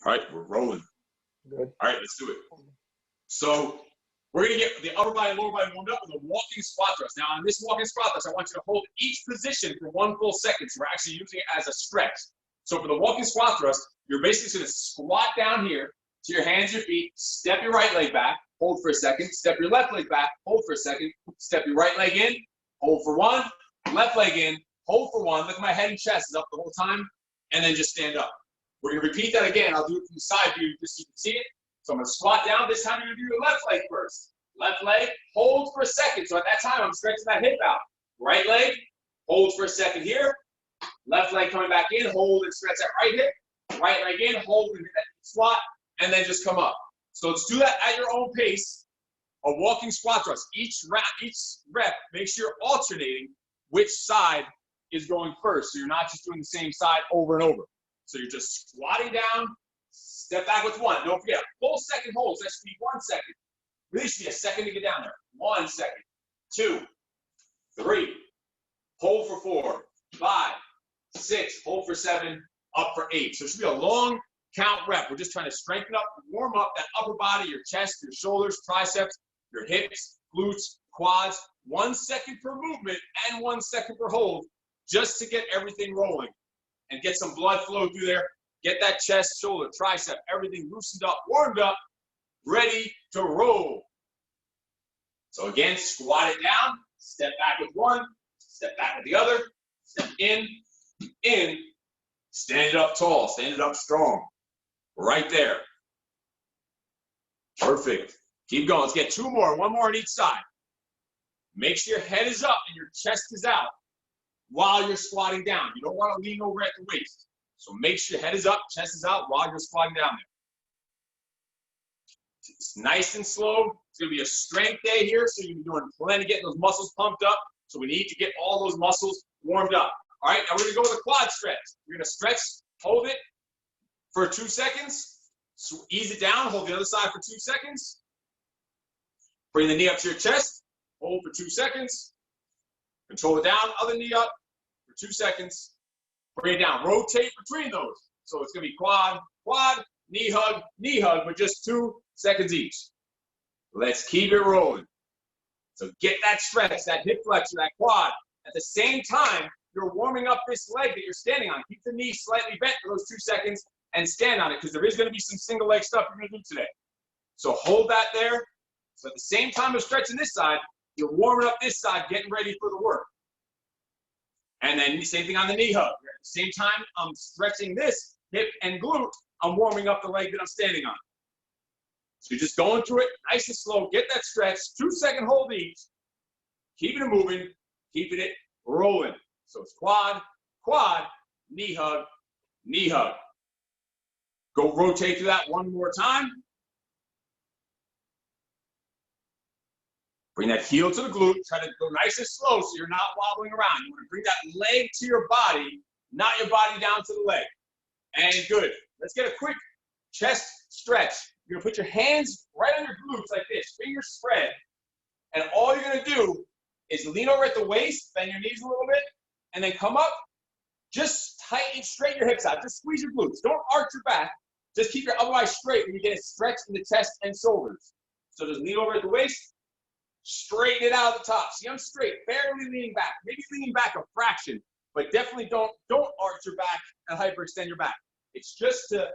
All right, we're rolling. Good. All right, let's do it. So we're going to get the upper body and lower body warmed up with a walking squat thrust. Now, on this walking squat thrust, I want you to hold each position for 1 full second. So we're actually using it as a stretch. So for the walking squat thrust, you're basically going to squat down here to your hands, your feet, step your right leg back, hold for a second, step your left leg back, hold for a second, step your right leg in, hold for 1, left leg in, hold for 1. Look at my head and chest is up the whole time, and then just stand up. We're going to repeat that again. I'll do it from the side view just so you can see it. So I'm going to squat down. This time you're going to do your left leg first. Left leg, hold for a second. So at that time, I'm stretching that hip out. Right leg, hold for a second here. Left leg coming back in, hold and stretch that right hip. Right leg in, hold and hit that squat, and then just come up. So let's do that at your own pace. A walking squat thrust. Each rep, make sure you're alternating which side is going first. So you're not just doing the same side over and over. So you're just squatting down, step back with 1. Don't forget, full second holds. That should be 1 second. Really should be a second to get down there. 1 second, 2, 3, hold for 4, 5, 6, hold for 7, up for 8. So it should be a long count rep. We're just trying to strengthen up, warm up that upper body, your chest, your shoulders, triceps, your hips, glutes, quads. 1 second per movement and 1 second per hold, just to get everything rolling and get some blood flow through there. Get that chest, shoulder, tricep, everything loosened up, warmed up, ready to roll. So again, squat it down, step back with 1, step back with the other, step in, stand it up tall, stand it up strong. Right there. Perfect. Keep going. Let's get 2 more, 1 more on each side. Make sure your head is up and your chest is out while you're squatting down. You don't want to lean over at the waist. So make sure your head is up, chest is out while you're squatting down there. It's nice and slow. It's going to be a strength day here, so you're doing plenty of getting those muscles pumped up. So we need to get all those muscles warmed up. All right, now we're going to go with a quad stretch. You're going to stretch, hold it for 2 seconds. So ease it down, hold the other side for 2 seconds. Bring the knee up to your chest, hold for 2 seconds. Control it down, other knee up for 2 seconds. Bring it down, rotate between those. So it's going to be quad, quad, knee hug, but just 2 seconds each. Let's keep it rolling. So get that stretch, that hip flexor, that quad. At the same time, you're warming up this leg that you're standing on. Keep the knee slightly bent for those 2 seconds and stand on it, because there is going to be some single leg stuff you're going to do today. So hold that there. So at the same time of stretching this side, you're warming up this side, getting ready for the work. And then same thing on the knee hug. At the same time, I'm stretching this hip and glute, I'm warming up the leg that I'm standing on. So you're just going through it nice and slow. Get that stretch, 2 second hold each. Keeping it moving, keeping it rolling. So it's quad, quad, knee hug, knee hug. Go rotate through that 1 more time. Bring that heel to the glute. Try to go nice and slow so you're not wobbling around. You want to bring that leg to your body, not your body down to the leg. And good. Let's get a quick chest stretch. You're going to put your hands right on your glutes like this, fingers spread. And all you're going to do is lean over at the waist, bend your knees a little bit, and then come up. Just tighten, straighten your hips out. Just squeeze your glutes. Don't arch your back. Just keep your upper body straight when you get a stretch in the chest and shoulders. So just lean over at the waist, straighten it out at the top. See, I'm straight, barely leaning back. Maybe leaning back a fraction, but definitely don't arch your back and hyperextend your back. It's just to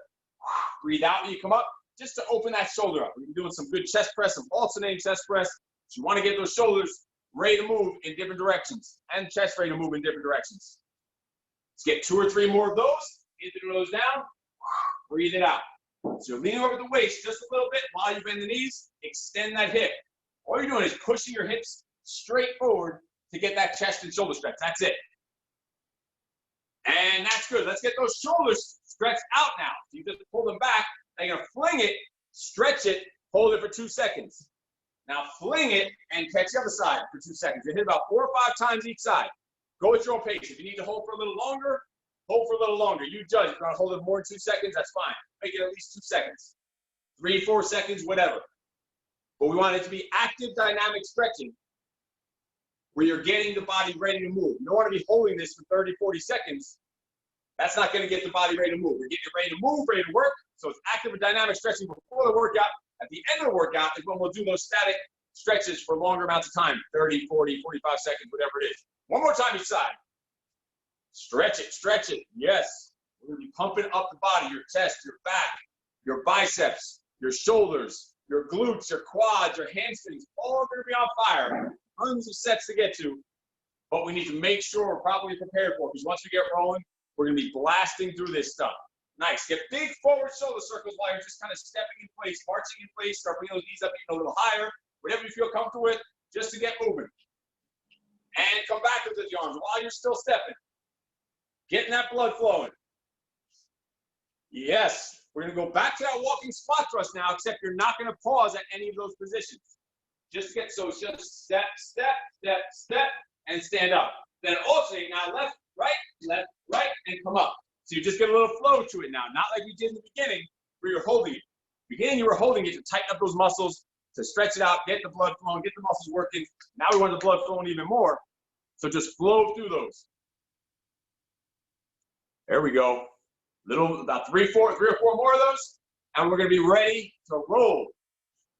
breathe out when you come up, just to open that shoulder up. We've been doing some good chest press, some alternating chest press. So you want to get those shoulders ready to move in different directions and chest ready to move in different directions. Let's get 2 or 3 more of those. Get the nose down, breathe it out. So you're leaning over the waist just a little bit while you bend the knees, extend that hip. All you're doing is pushing your hips straight forward to get that chest and shoulder stretch. That's it. And that's good. Let's get those shoulders stretched out now. So you just pull them back. Now you're going to fling it, stretch it, hold it for 2 seconds. Now fling it and catch the other side for 2 seconds. You hit about 4 or 5 times each side. Go at your own pace. If you need to hold for a little longer, hold for a little longer. You judge. If you're going to hold it more than 2 seconds, that's fine. Make it at least 2 seconds. 3, 4 seconds, whatever. But we want it to be active, dynamic stretching where you're getting the body ready to move. You don't want to be holding this for 30, 40 seconds. That's not going to get the body ready to move. We're getting it ready to move, ready to work. So it's active and dynamic stretching before the workout. At the end of the workout is when we'll do those static stretches for longer amounts of time, 30, 40, 45 seconds, whatever it is. One more time each side. Stretch it, stretch it. Yes. We're going to be pumping up the body, your chest, your back, your biceps, your shoulders, your glutes, your quads, your hamstrings, all going to be on fire. Tons of sets to get to, but we need to make sure we're properly prepared for it, because once we get rolling, we're going to be blasting through this stuff. Nice. Get big forward shoulder circles while you're just kind of stepping in place, marching in place, start bringing those knees up even a little higher, whatever you feel comfortable with, just to get moving. And come back with the arms while you're still stepping. Getting that blood flowing. Yes. We're going to go back to that walking squat thrust now, except you're not going to pause at any of those positions. Just get, so it's just step, step, step, step, and stand up. Then alternate now, left, right, and come up. So you just get a little flow to it now, not like we did in the beginning where you're holding it. Beginning, you were holding it to tighten up those muscles, to stretch it out, get the blood flowing, get the muscles working. Now we want the blood flowing even more. So just flow through those. There we go. About three or four more of those, and we're going to be ready to roll.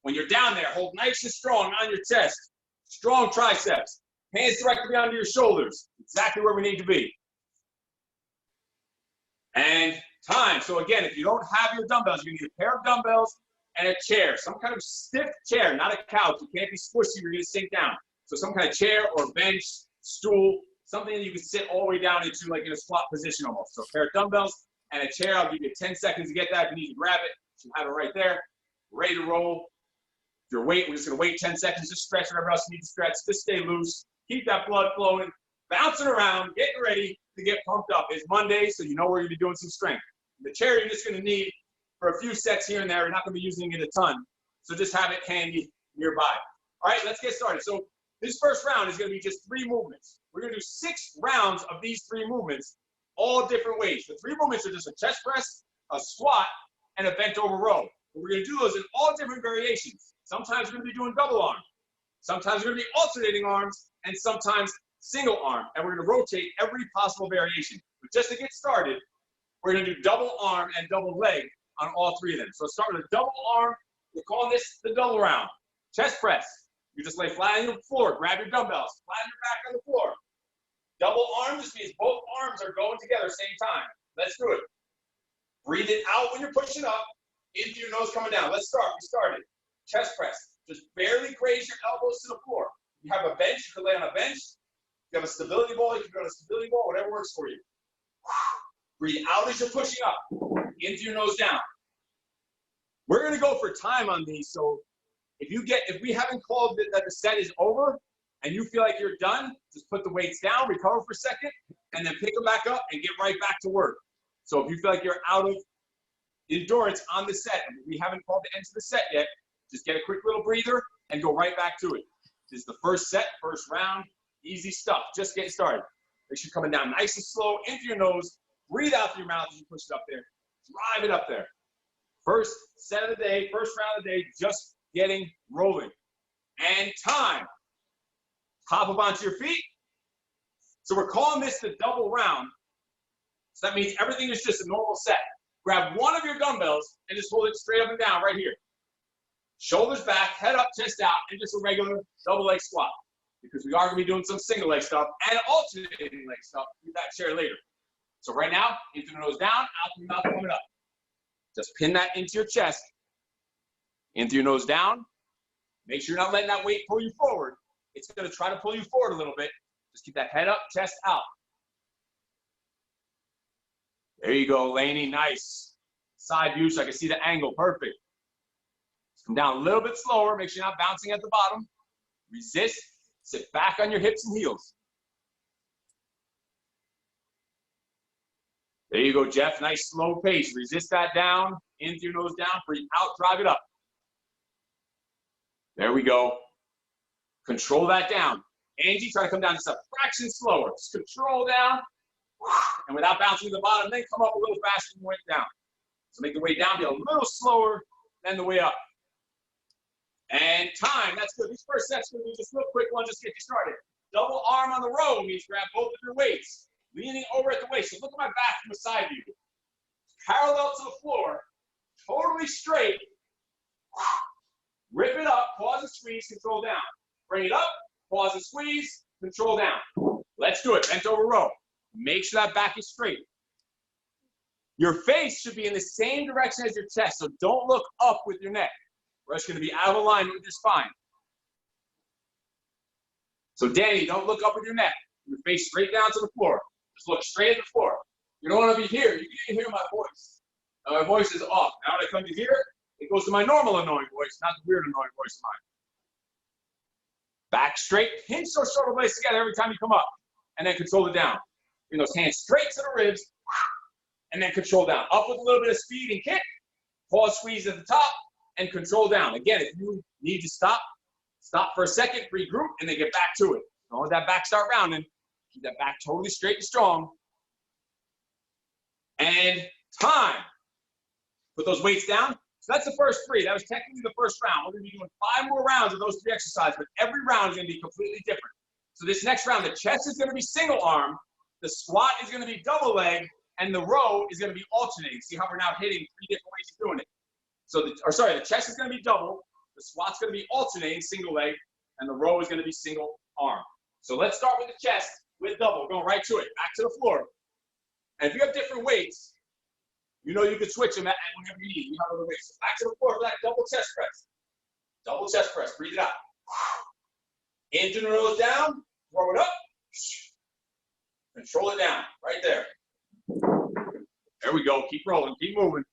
When you're down there, hold nice and strong on your chest. Strong triceps. Hands directly onto your shoulders. Exactly where we need to be. And time. So again, if you don't have your dumbbells, you're going to need a pair of dumbbells and a chair. Some kind of stiff chair, not a couch. You can't be squishy, you're going to sink down. So some kind of chair or bench, stool, something that you can sit all the way down into, like in a squat position almost. So a pair of dumbbells and a chair. I'll give you 10 seconds to get that. If you need to grab it, you have it right there. Ready to roll. If you're waiting, we're just going to wait 10 seconds. Just stretch whatever else you need to stretch. Just stay loose. Keep that blood flowing. Bouncing around. Getting ready to get pumped up. It's Monday, so you know we're going to be doing some strength. The chair you're just going to need for a few sets here and there. You're not going to be using it a ton. So just have it handy nearby. All right, let's get started. So this first round is going to be just 3 movements. We're going to do 6 rounds of these 3 movements, all different ways. The 3 movements are just a chest press, a squat, and a bent over row. We're going to do those in all different variations. Sometimes we're going to be doing double arm. Sometimes we're going to be alternating arms, and sometimes single arm. And we're going to rotate every possible variation. But just to get started, we're going to do double arm and double leg on all 3 of them. So start with a double arm. We're calling this the double round. Chest press. You just lay flat on the floor. Grab your dumbbells. Flatten your back on the floor. Double arm just means both arms are going together same time. Let's do it. Breathe it out when you're pushing up. In through your nose coming down. Let's start. We started. Chest press. Just barely graze your elbows to the floor. You have a bench. You can lay on a bench. You have a stability ball. You can go on a stability ball. Whatever works for you. Breathe out as you're pushing up. In through your nose down. We're going to go for time on these. So if we haven't called that the set is over and you feel like you're done, just put the weights down, recover for a second, and then pick them back up and get right back to work. So if you feel like you're out of endurance on the set, and we haven't called the end of the set yet, just get a quick little breather and go right back to it. This is the first set, first round, easy stuff. Just getting started. Make sure you're coming down nice and slow into your nose. Breathe out through your mouth as you push it up there. Drive it up there. First set of the day, first round of the day, just getting rolling. And time. Hop up onto your feet. So we're calling this the double round. So that means everything is just a normal set. Grab one of your dumbbells and just hold it straight up and down right here. Shoulders back, head up, chest out, and just a regular double leg squat. Because we are going to be doing some single leg stuff and alternating leg stuff with that chair later. So right now, in through the nose down, out through the mouth coming up. Just pin that into your chest. In through your nose down. Make sure you're not letting that weight pull you forward. It's going to try to pull you forward a little bit. Just keep that head up, chest out. There you go, Laney. Nice. Side view so I can see the angle. Perfect. Just come down a little bit slower. Make sure you're not bouncing at the bottom. Resist. Sit back on your hips and heels. There you go, Jeff. Nice slow pace. Resist that down. In through your nose down. Breathe out. Drive it up. There we go. Control that down. Angie, try to come down just a fraction slower. Just control down. And without bouncing to the bottom, then come up a little faster than the way down. So make the way down be a little slower than the way up. And time. That's good. These first sets are going to be just a real quick one just to get you started. Double arm on the row means grab both of your weights. Leaning over at the waist. So look at my back from the side view. Parallel to the floor. totally straight. Rip it up, pause and squeeze, control down. Bring it up, pause and squeeze, control down. Let's do it. Bent over row. Make sure that back is straight. Your face should be in the same direction as your chest, so don't look up with your neck. Or it's going to be out of alignment with your spine. So Danny, don't look up with your neck. Your face straight down to the floor. Just look straight at the floor. You don't want to be here. You can even hear my voice. Now my voice is off. Now when I come to here, it goes to my normal annoying voice, not the weird annoying voice of mine. Back straight. Pinch those shoulder blades together every time you come up. And then control it down. Bring those hands straight to the ribs. And then control down. Up with a little bit of speed and kick. Pause, squeeze at the top. And control down. Again, if you need to stop for a second, regroup, and then get back to it. Don't let that back start rounding. Keep that back totally straight and strong. And time. Put those weights down. So that's the first 3. That was technically the first round. We're going to be doing 5 more rounds of those 3 exercises, but every round is going to be completely different. So this next round, the chest is going to be single arm, the squat is going to be double leg, and the row is going to be alternating. See how we're now hitting 3 different ways of doing it. So the chest is going to be double, the squat's going to be alternating, single leg, and the row is going to be single arm. So let's start with the chest with double, going right to it, back to the floor. And if you have different weights, you know you can switch them at whenever you need. You have other weights. So back to the floor for that double chest press. Double chest press. Breathe it out. In through the nose down. Throw it up. Control it down. Right there. There we go. Keep rolling. Keep moving.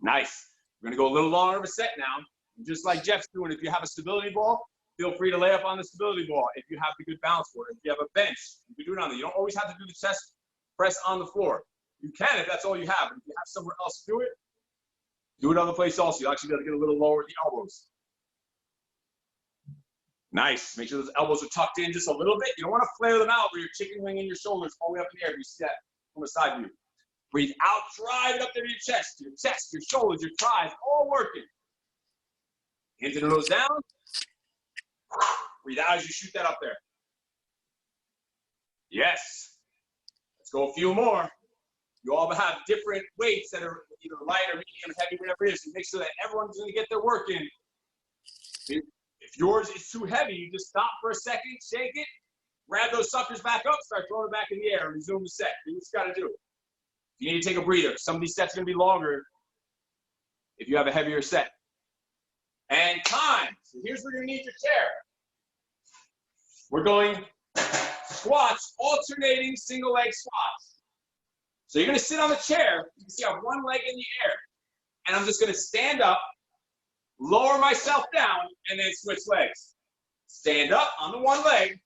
Nice. We're going to go a little longer of a set now. Just like Jeff's doing, if you have a stability ball, feel free to lay up on the stability ball if you have the good balance for it. If you have a bench, you can do it on there. You don't always have to do the chest press on the floor. You can if that's all you have. But if you have somewhere else to do it other place also. You'll actually be able to get a little lower at the elbows. Nice. Make sure those elbows are tucked in just a little bit. You don't want to flare them out where you're chicken winging your shoulders all the way up in the air. You see that from the side view. Breathe out, drive it up there to your chest, your shoulders, your thighs, all working. Hands and nose down. Breathe out as you shoot that up there. Yes. Let's go a few more. You all have different weights that are either light or medium, heavy, whatever it is. So make sure that everyone's going to get their work in. If yours is too heavy, you just stop for a second, shake it, grab those suckers back up, start throwing it back in the air, and resume the set. You just got to do it. You need to take a breather. Some of these sets are going to be longer if you have a heavier set. And time. So here's where you need your chair. We're going squats, alternating single leg squats. So you're going to sit on the chair. You can see I have one leg in the air. And I'm just going to stand up, lower myself down, and then switch legs. Stand up on the one leg,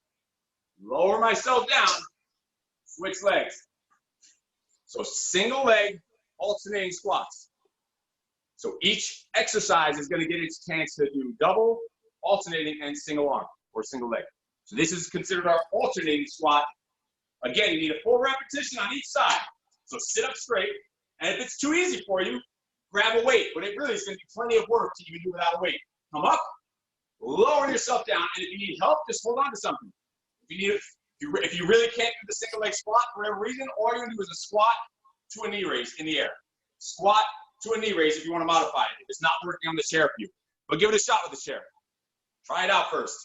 lower myself down, switch legs. So single leg, alternating squats. So each exercise is going to get its chance to do double, alternating, and single arm, or single leg. So this is considered our alternating squat. Again, you need a full repetition on each side. So sit up straight, and if it's too easy for you, grab a weight. But it really is going to be plenty of work to even do without a weight. Come up, lower yourself down, and if you need help, just hold on to something. If you really can't do the single leg squat for whatever reason, all you're going to do is a squat to a knee raise in the air. Squat to a knee raise if you want to modify it. If it's not working on the chair for you. But give it a shot with the chair. Try it out first.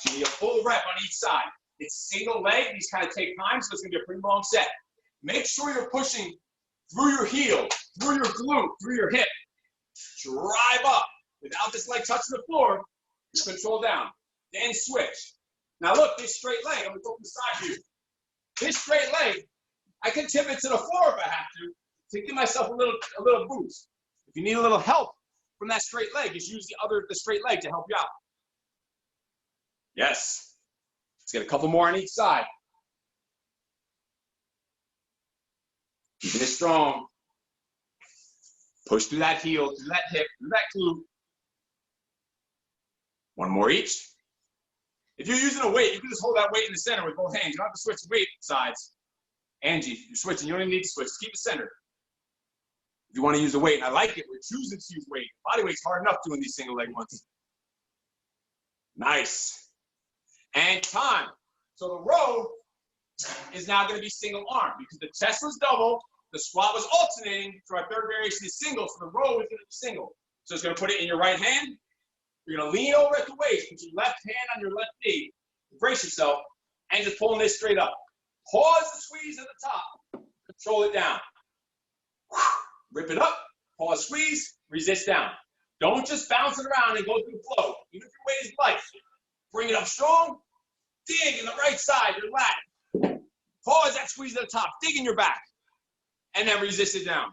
So you need a full rep on each side. It's single leg. These kind of take time, so it's going to be a pretty long set. Make sure you're pushing through your heel, through your glute, through your hip. Drive up. Without this leg touching the floor, control down. Then switch. Now look, this straight leg, I'm going to go from the side view. This straight leg, I can tip it to the floor if I have to give myself a little boost. If you need a little help from that straight leg, just use the straight leg to help you out. Yes. Let's get a couple more on each side. Keeping it strong. Push through that heel, through that hip, through that glute. One more each. If you're using a weight, you can just hold that weight in the center with both hands. You don't have to switch weight sides. Angie, you're switching. You don't even need to switch. Just keep it centered. If you want to use a weight, and I like it, we're choosing to use weight. Body weight's hard enough doing these single leg ones. Nice. And time. So the row is now going to be single arm because the chest was double, the squat was alternating, so our third variation is single, so the row is going to be single. So it's going to put it in your right hand. You're going to lean over at the waist, put your left hand on your left knee, brace yourself, and just pulling this straight up. Pause the squeeze at the top, control it down. Rip it up, pause, squeeze, resist down. Don't just bounce it around and go through the flow. Even if your weight is light, bring it up strong, dig in the right side, your lat. Pause that squeeze at the top, dig in your back, and then resist it down.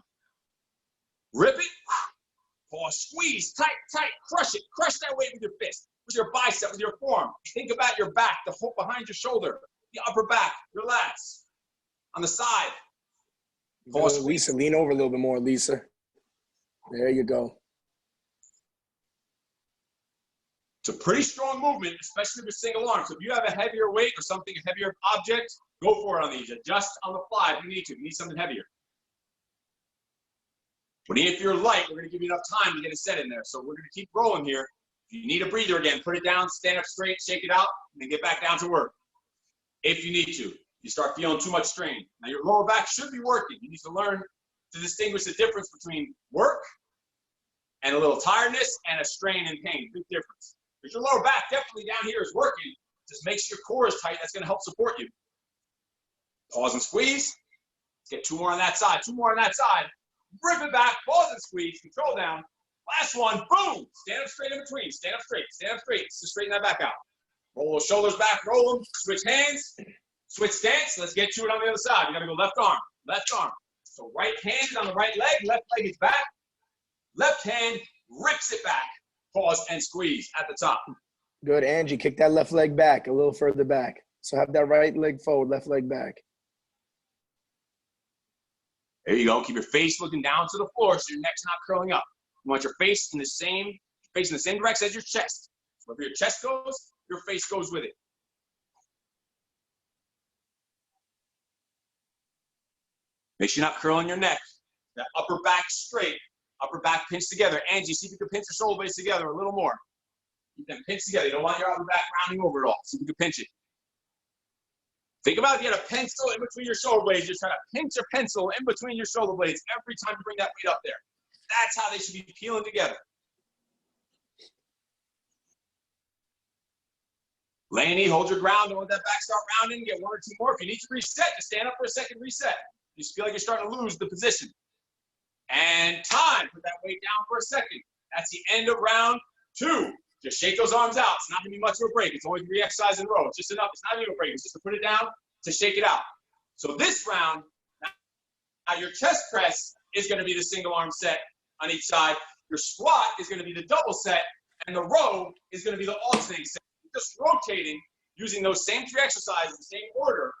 Rip it, pause, squeeze, tight, tight, crush it. Crush that weight with your fist, with your bicep, with your forearm. Think about your back, the hook behind your shoulder, the upper back, your lats, on the side. Pause, Lisa, lean over a little bit more, Lisa. There you go. It's a pretty strong movement, especially with single arm. So if you have a heavier weight or something, a heavier object, go for it on these. Adjust on the fly if you need to. You need something heavier. But if you're light, we're going to give you enough time to get a set in there. So we're going to keep rolling here. If you need a breather again, put it down, stand up straight, shake it out, and then get back down to work. If you need to. You start feeling too much strain. Now your lower back should be working. You need to learn to distinguish the difference between work and a little tiredness and a strain and pain. Big difference. Because your lower back definitely down here is working. Just make sure your core is tight. That's going to help support you. Pause and squeeze. Let's get 2 more on that side. 2 more on that side. Rip it back. Pause and squeeze. Control down. Last one. Boom. Stand up straight in between. Stand up straight. Stand up straight. Just straighten that back out. Roll those shoulders back. Roll them. Switch hands. Switch stance. Let's get to it on the other side. You got to go left arm. Left arm. So right hand is on the right leg. Left leg is back. Left hand rips it back. Pause and squeeze at the top. Good, Angie. Kick that left leg back a little further back. So have that right leg forward, left leg back. There you go. Keep your face looking down to the floor so your neck's not curling up. You want your face in the same direction as your chest. So wherever your chest goes, your face goes with it. Make sure you're not curling your neck. That upper back straight. Upper back pinched together. Angie, see if you can pinch your shoulder blades together a little more. Keep them pinched together. You don't want your upper back rounding over at all. See if you can pinch it. Think about if you had a pencil in between your shoulder blades. Just try to pinch your pencil in between your shoulder blades every time you bring that weight up there. That's how they should be peeling together. Laney, hold your ground. Don't let that back start rounding. Get 1 or 2 more. If you need to reset, just stand up for a second, reset. You just feel like you're starting to lose the position. And time. Put that weight down for a second. That's the end of round 2. Just shake those arms out. It's not going to be much of a break. It's only 3 exercises in a row. It's just enough. It's not even a break. It's just to put it down, to shake it out. So this round, now your chest press is going to be the single arm set on each side. Your squat is going to be the double set. And the row is going to be the alternating set. Just rotating using those same 3 exercises, the same order,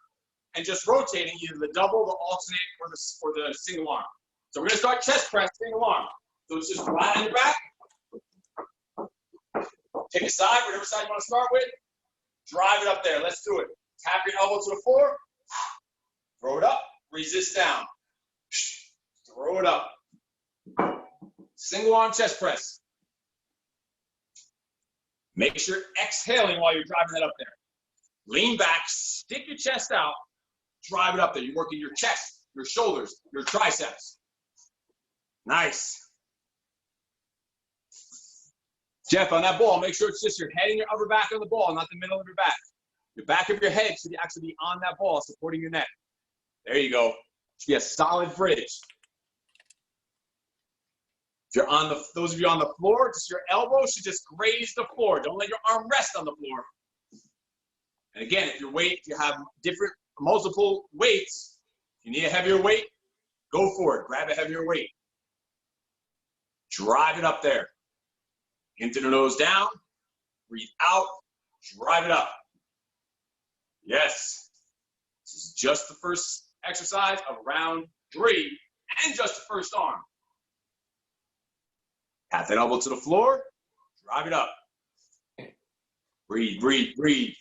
and just rotating either the double, the alternate, or the single arm. So we're going to start chest press, single arm. So it's just flat on your back. Take a side, whatever side you want to start with. Drive it up there. Let's do it. Tap your elbow to the floor. Throw it up. Resist down. Throw it up. Single arm chest press. Make sure you're exhaling while you're driving that up there. Lean back, stick your chest out, drive it up there. You're working your chest, your shoulders, your triceps. Nice. Jeff, on that ball, make sure it's just your head and your upper back on the ball, not the middle of your back. The back of your head should actually be on that ball, supporting your neck. There you go. Should be a solid bridge. If you're on the, those of you on the floor, just your elbow should just graze the floor. Don't let your arm rest on the floor. And again, if you have multiple weights, if you need a heavier weight, go for it. Grab a heavier weight. Drive it up there. Into the nose down. Breathe out. Drive it up. Yes. This is just the first exercise of round 3 and just the first arm. Tap that elbow to the floor. Drive it up. Breathe, breathe, breathe.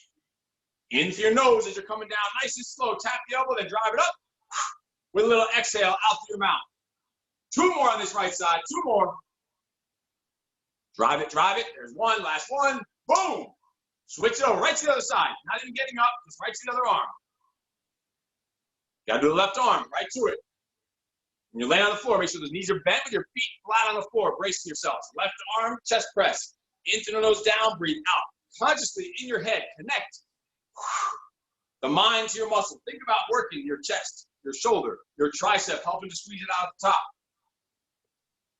Into your nose as you're coming down. Nice and slow. Tap the elbow, then drive it up. With a little exhale out through your mouth. 2 more on this right side. 2 more. Drive it, drive it. There's 1. Last one. Boom. Switch it over. Right to the other side. Not even getting up. Just right to the other arm. Got to do the left arm. Right to it. When you lay on the floor, make sure those knees are bent with your feet flat on the floor, bracing yourselves. Left arm, chest press. Into the nose down, breathe out. Consciously in your head, connect the mind to your muscle. Think about working your chest, your shoulder, your tricep, helping to squeeze it out at the top.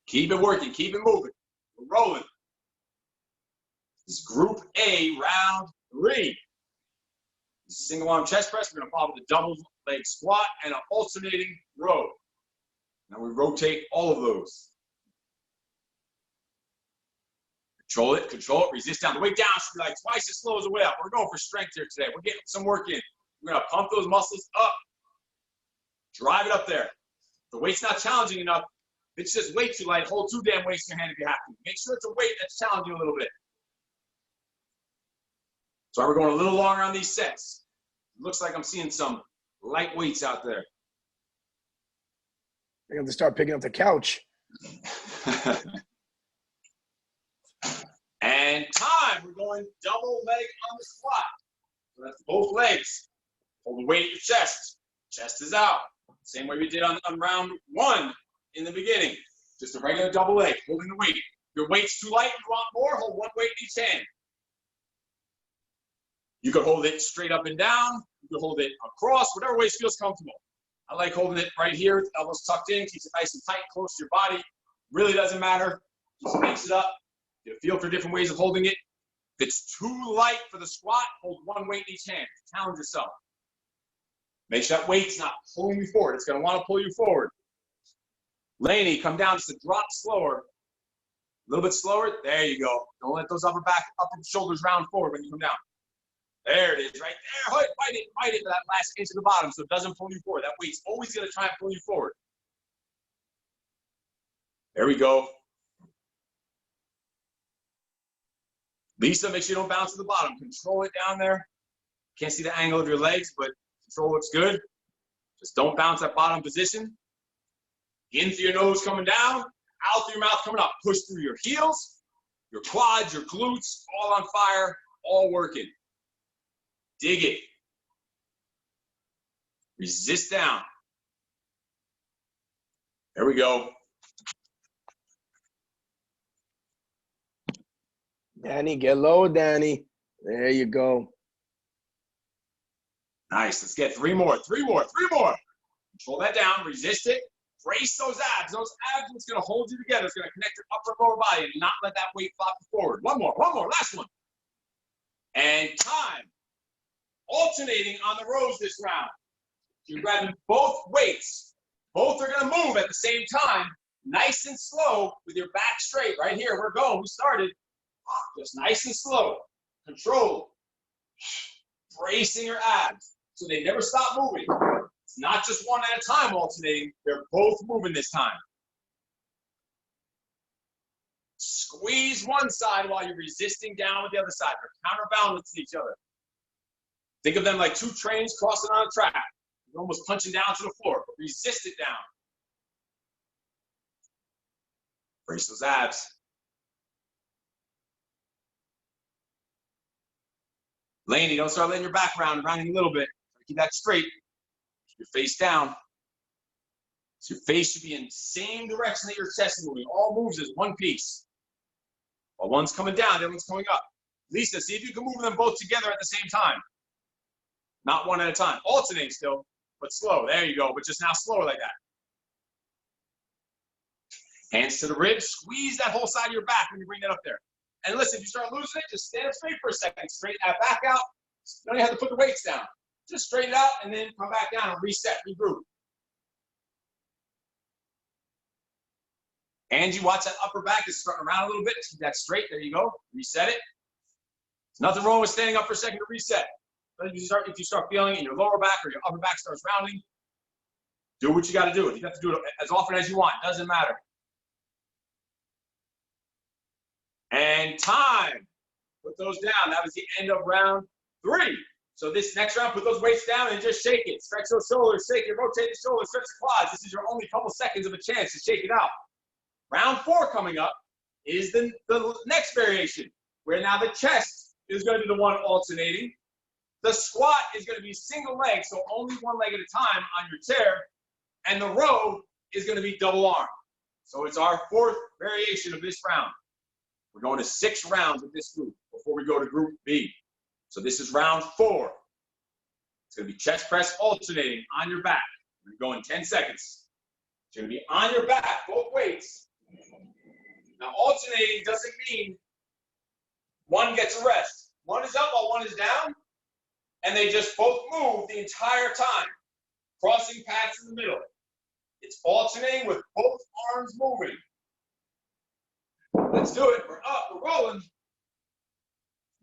Keep it working, keep it moving. We're rolling. This is Group A, round 3. Single arm chest press. We're going to follow with a double leg squat and an alternating row. Now we rotate all of those. Control it, resist down. The weight down should be like twice as slow as the way up. We're going for strength here today. We're getting some work in. We're going to pump those muscles up. Drive it up there. The weight's not challenging enough. If it's just way too light, hold 2 damn weights in your hand if you have to. Make sure it's a weight that's challenging a little bit. So we're going a little longer on these sets. It looks like I'm seeing some light weights out there. I have to start picking up the couch. And time. We're going double leg on the squat. So that's both legs. Hold the weight at your chest. Chest is out. Same way we did on round 1 in the beginning. Just a regular double leg, holding the weight. If your weight's too light, you want more, hold 1 weight in each hand. You could hold it straight up and down. You could hold it across, whatever way feels comfortable. I like holding it right here, with elbows tucked in, keeps it nice and tight, close to your body. Really doesn't matter. Just mix it up. Get a feel for different ways of holding it. If it's too light for the squat, hold 1 weight in each hand. Challenge yourself. Make sure that weight's not pulling you forward. It's going to want to pull you forward. Laney, come down just a drop slower. A little bit slower. There you go. Don't let those upper shoulders round forward when you come down. There it is, right there. Fight it for that last inch of the bottom so it doesn't pull you forward. That weight's always going to try and pull you forward. There we go. Lisa, make sure you don't bounce to the bottom. Control it down there. Can't see the angle of your legs, but control looks good. Just don't bounce that bottom position. In through your nose coming down, out through your mouth coming up. Push through your heels, your quads, your glutes, all on fire, all working. Dig it. Resist down. There we go. Danny, get low, Danny. There you go. Nice. Let's get 3 more. 3 more. 3 more. Control that down. Resist it. Brace those abs. Those abs are going to hold you together. It's going to connect your upper and lower body and not let that weight flop you forward. One more. Last one. And time. Alternating on the rows this round. You're grabbing both weights. Both are going to move at the same time. Nice and slow with your back straight. Right here. We're going. We started. Just nice and slow. Control. Bracing your abs so they never stop moving. It's not just one at a time alternating. They're both moving this time. Squeeze one side while you're resisting down with the other side. They're counterbalancing each other. Think of them like 2 trains crossing on a track. You're almost punching down to the floor, but resist it down. Brace those abs. Laney, don't start letting your back rounding a little bit. Keep that straight. Keep your face down. So your face should be in the same direction that your chest is moving. All moves as one piece. While one's coming down, the other one's coming up. Lisa, see if you can move them both together at the same time. Not one at a time. Alternate still, but slow. There you go, but just now slower like that. Hands to the ribs. Squeeze that whole side of your back when you bring that up there. And listen, if you start losing it, just stand up straight for a second. Straighten that back out. You don't even have to put the weights down. Just straighten it out and then come back down and reset, regroup. Angie, watch that upper back is starting around a little bit. Keep that straight. There you go. Reset it. There's nothing wrong with standing up for a second to reset. But if you start feeling it in your lower back or your upper back starts rounding, do what you got to do. You have to do it as often as you want. It doesn't matter. And time. Put those down. That was the end of round 3. So this next round, put those weights down and just shake it. Stretch those shoulders, shake it, rotate the shoulders, stretch the quads. This is your only couple seconds of a chance to shake it out. Round 4 coming up is the next variation, where now the chest is going to be the one alternating. The squat is going to be single leg, so only one leg at a time on your chair. And the row is going to be double arm. So it's our fourth variation of this round. We're going to 6 rounds with this group before we go to group B. So this is round 4. It's going to be chest press alternating on your back. We're going to go in 10 seconds. It's going to be on your back, both weights. Now, alternating doesn't mean one gets a rest. One is up while one is down, and they just both move the entire time, crossing paths in the middle. It's alternating with both arms moving. Let's do it. We're up. We're rolling.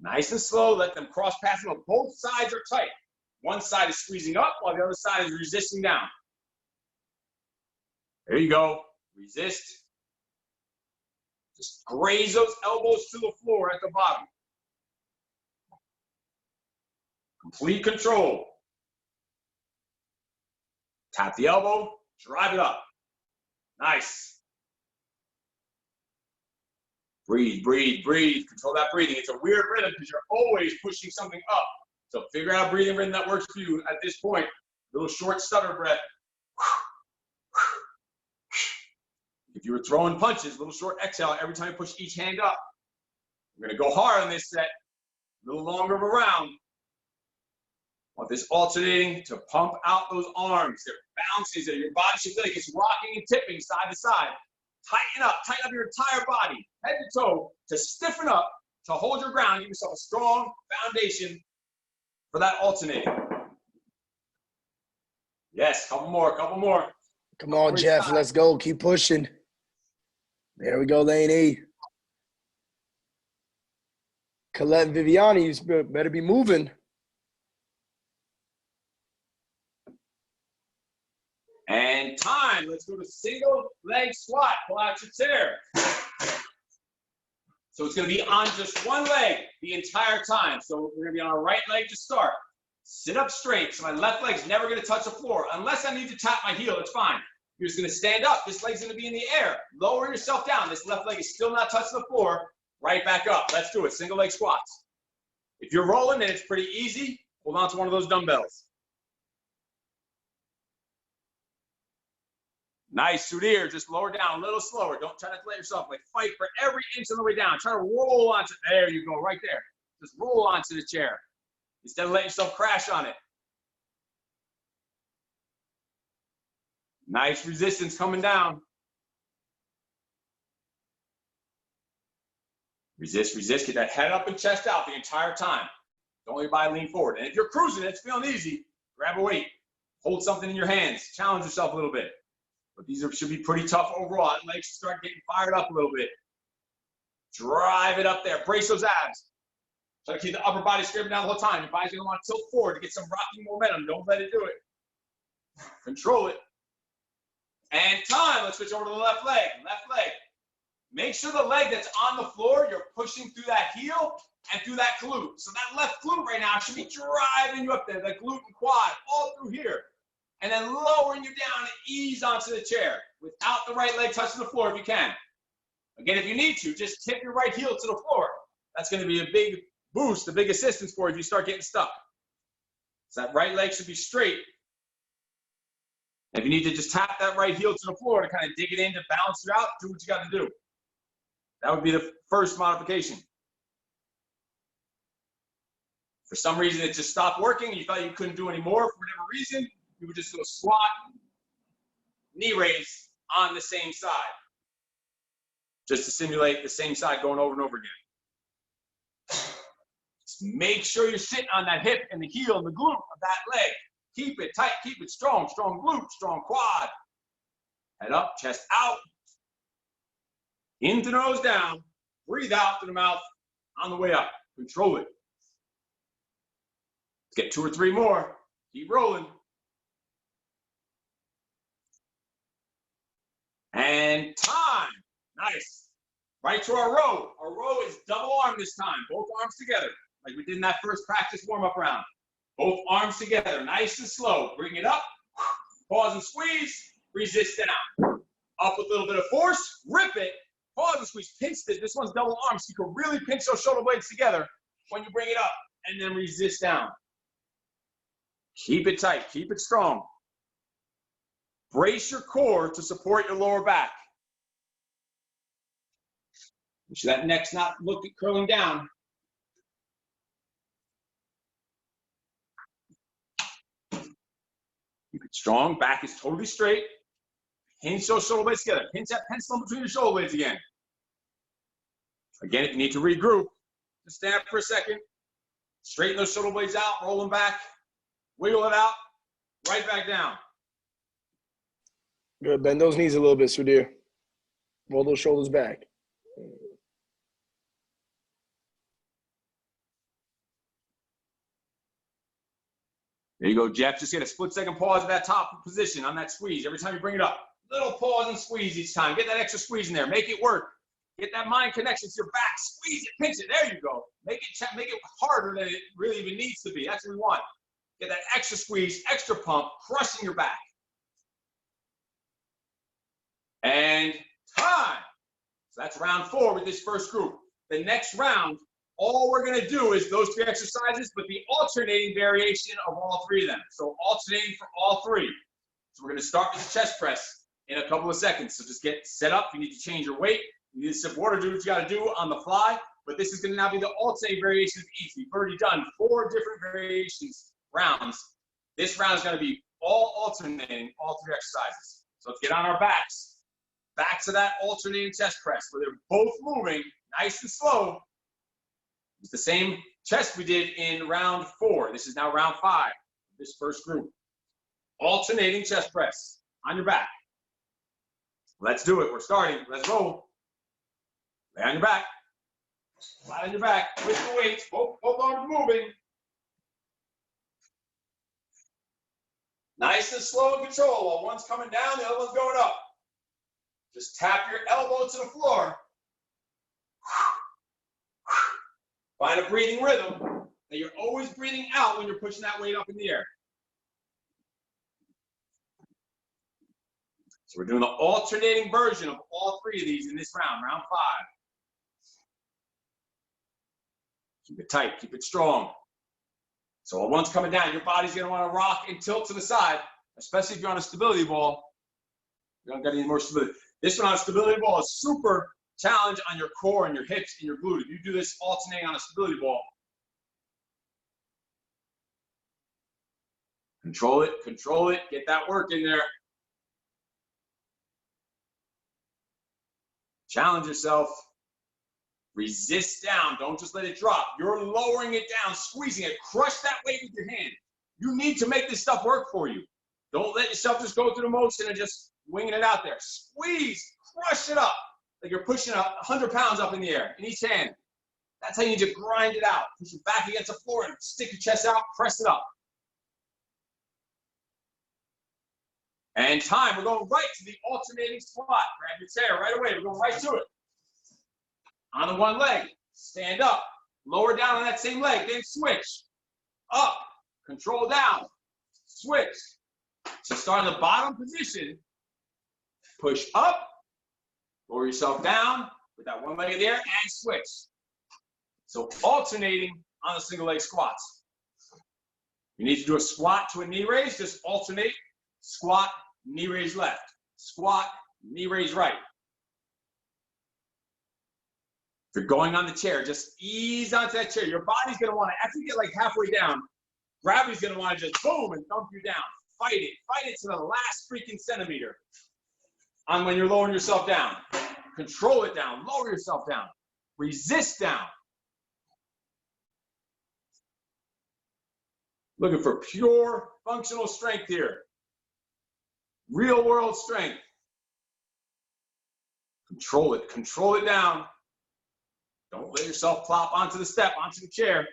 Nice and slow. Let them cross paths. Both sides are tight. One side is squeezing up while the other side is resisting down. There you go. Resist. Just graze those elbows to the floor at the bottom. Complete control. Tap the elbow, drive it up. Nice. Breathe, breathe, breathe. Control that breathing. It's a weird rhythm because you're always pushing something up. So figure out a breathing rhythm that works for you at this point. Little short stutter breath. If you were throwing punches, little short exhale every time you push each hand up. We're going to go hard on this set. A little longer of a round. Want this alternating to pump out those arms. They're bouncing. So your body should feel like it's rocking and tipping side to side. Tighten up your entire body, head to toe, to stiffen up, to hold your ground. Give yourself a strong foundation for that alternating. Yes, couple more, couple more. Come on, Jeff, let's go. Keep pushing. There we go, Lane E. Colette Viviani, you better be moving. And time. Let's go to single leg squat. Pull out your chair. So it's going to be on just one leg the entire time. So we're going to be on our right leg to start. Sit up straight. So my left leg's never going to touch the floor. Unless I need to tap my heel, it's fine. You're just going to stand up. This leg's going to be in the air. Lower yourself down. This left leg is still not touching the floor. Right back up. Let's do it. Single leg squats. If you're rolling and it's pretty easy, hold on to one of those dumbbells. Nice, Sudhir. Just lower down a little slower. Don't try to let yourself fight for every inch on the way down. Try to roll onto, there you go, right there. Just roll onto the chair instead of letting yourself crash on it. Nice resistance coming down. Resist, resist. Get that head up and chest out the entire time. Don't let your body lean forward. And if you're cruising, it's feeling easy, grab a weight. Hold something in your hands. Challenge yourself a little bit. But these should be pretty tough overall. Legs should start getting fired up a little bit. Drive it up there. Brace those abs. Try to keep the upper body scraping down the whole time. Your body's going to want to tilt forward to get some rocking momentum. Don't let it do it. Control it. And time. Let's switch over to the left leg. Left leg. Make sure the leg that's on the floor, you're pushing through that heel and through that glute. So that left glute right now should be driving you up there. That glute and quad all through here. And then lowering you down and ease onto the chair without the right leg touching the floor if you can. Again, if you need to, just tip your right heel to the floor. That's going to be a big boost, a big assistance for you if you start getting stuck. So that right leg should be straight. And if you need to just tap that right heel to the floor to kind of dig it in to balance it out, do what you got to do. That would be the first modification. For some reason, it just stopped working and you thought you couldn't do any more for whatever reason, you would just do a squat, knee raise on the same side. Just to simulate the same side going over and over again. Just make sure you're sitting on that hip and the heel and the glute of that leg. Keep it tight, keep it strong. Strong glute, strong quad. Head up, chest out. In through the nose down. Breathe out through the mouth on the way up. Control it. Let's get 2 or 3 more. Keep rolling. And time. Nice. Right to our row. Our row is double arm this time. Both arms together. Like we did in that first practice warm-up round. Both arms together. Nice and slow. Bring it up. Pause and squeeze. Resist down. Up with a little bit of force. Rip it. Pause and squeeze. Pinch this. This one's double arm, so you can really pinch those shoulder blades together when you bring it up. And then resist down. Keep it tight. Keep it strong. Brace your core to support your lower back. Make sure that neck's not curling down. Keep it strong. Back is totally straight. Hinge those shoulder blades together. Hinge that pencil in between your shoulder blades again. Again, if you need to regroup, just stand up for a second. Straighten those shoulder blades out. Roll them back. Wiggle it out. Right back down. Good. Bend those knees a little bit, Sudhir. Roll those shoulders back. There you go, Jeff. Just get a split-second pause at that top position on that squeeze. Every time you bring it up, little pause and squeeze each time. Get that extra squeeze in there. Make it work. Get that mind connection to your back. Squeeze it, pinch it. There you go. Make it harder than it really even needs to be. That's what we want. Get that extra squeeze, extra pump, crushing your back. And time. So that's round 4 with this first group. The next round, all we're going to do is those 3 exercises, but the alternating variation of all 3 of them. So alternating for all 3. So we're going to start with the chest press in a couple of seconds. So just get set up. You need to change your weight. You need to sip water, do what you got to do on the fly. But this is going to now be the alternating variation of each. We've already done 4 different variations, rounds. This round is going to be all alternating, all 3 exercises. So let's get on our backs. Back to that alternating chest press where they're both moving nice and slow. It's the same chest we did in round 4. This is now round 5, this first group. Alternating chest press on your back. Let's do it. We're starting. Let's roll. Lay on your back. Flat on your back with the weights. Both arms moving. Nice and slow and control. While one's coming down, the other one's going up. Just tap your elbow to the floor. Find a breathing rhythm that you're always breathing out when you're pushing that weight up in the air. So we're doing the alternating version of all 3 of these in this round, round 5. Keep it tight, keep it strong. So while one's coming down, your body's gonna wanna rock and tilt to the side, especially if you're on a stability ball. You don't got any more stability. This one on a stability ball is super challenge on your core and your hips and your glute. If you do this alternating on a stability ball, control it, get that work in there. Challenge yourself. Resist down. Don't just let it drop. You're lowering it down, squeezing it. Crush that weight with your hand. You need to make this stuff work for you. Don't let yourself just go through the motion and just winging it out there. Squeeze, crush it up. Like you're pushing 100 pounds up in the air in each hand. That's how you need to grind it out. Push your back against the floor and stick your chest out, press it up. And time, we're going right to the alternating squat. Grab your chair right away, we're going right to it. On the one leg, stand up, lower down on that same leg, then switch. Up, control down, switch. So start in the bottom position, push up, lower yourself down with that one leg in the air and switch. So alternating on the single leg squats. You need to do a squat to a knee raise, just alternate, squat, knee raise left, squat, knee raise right. If you're going on the chair, just ease onto that chair. Your body's gonna wanna, after you get like halfway down, gravity's gonna wanna just boom and dump you down. Fight it to the last freaking centimeter on when you're lowering yourself down. Control it down, lower yourself down, resist down. Looking for pure functional strength here. Real world strength. Control it down. Don't let yourself plop onto the step, onto the chair.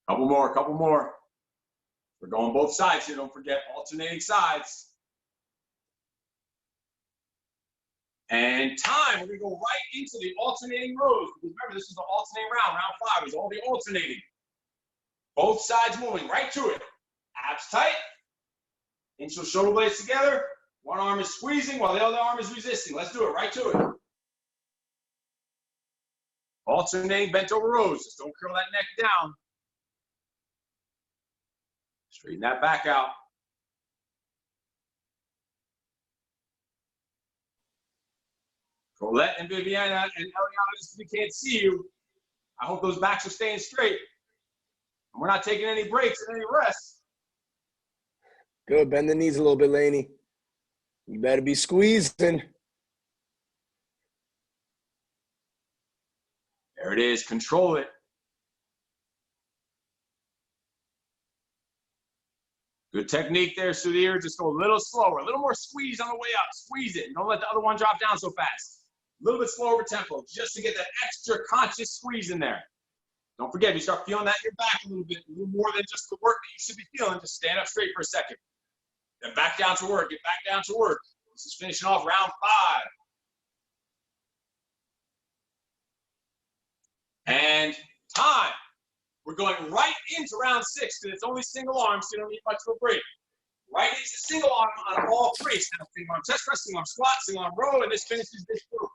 Couple more. We're going both sides here, don't forget, alternating sides. And time, we're gonna go right into the alternating rows. Because remember, this is the alternating round, round 5 is all the alternating. Both sides moving, right to it. Abs tight, inch those shoulder blades together. One arm is squeezing while the other arm is resisting. Let's do it, right to it. Alternating bent over rows, just don't curl that neck down. Straighten that back out. Colette and Viviana and Eliana, we can't see you. I hope those backs are staying straight. And we're not taking any breaks and any rests. Good. Bend the knees a little bit, Laney. You better be squeezing. There it is. Control it. Good technique there, Sudhir. Just go a little slower, a little more squeeze on the way up. Squeeze it. Don't let the other one drop down so fast. A little bit slower tempo just to get that extra conscious squeeze in there. Don't forget, if you start feeling that in your back a little bit, a little more than just the work that you should be feeling, just stand up straight for a second. Then back down to work. Get back down to work. This is finishing off round 5. And time. We're going right into round 6 because it's only single arm, so you don't need much of a break. Right into single arm on all 3. Single arm chest press, single arm squat, single arm row, and this finishes this group.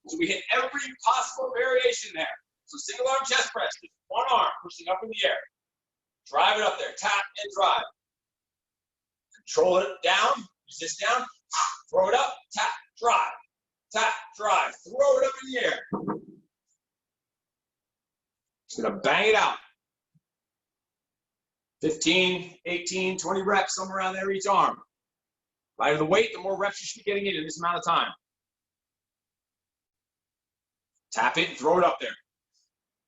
So we hit every possible variation there. So single arm chest press, just one arm pushing up in the air. Drive it up there, tap and drive. Control it down, resist down, throw it up, tap, drive, throw it up in the air. Just gonna bang it out. 15, 18, 20 reps, somewhere around there each arm. Lighter the weight, the more reps you should be getting in this amount of time. Tap it and throw it up there.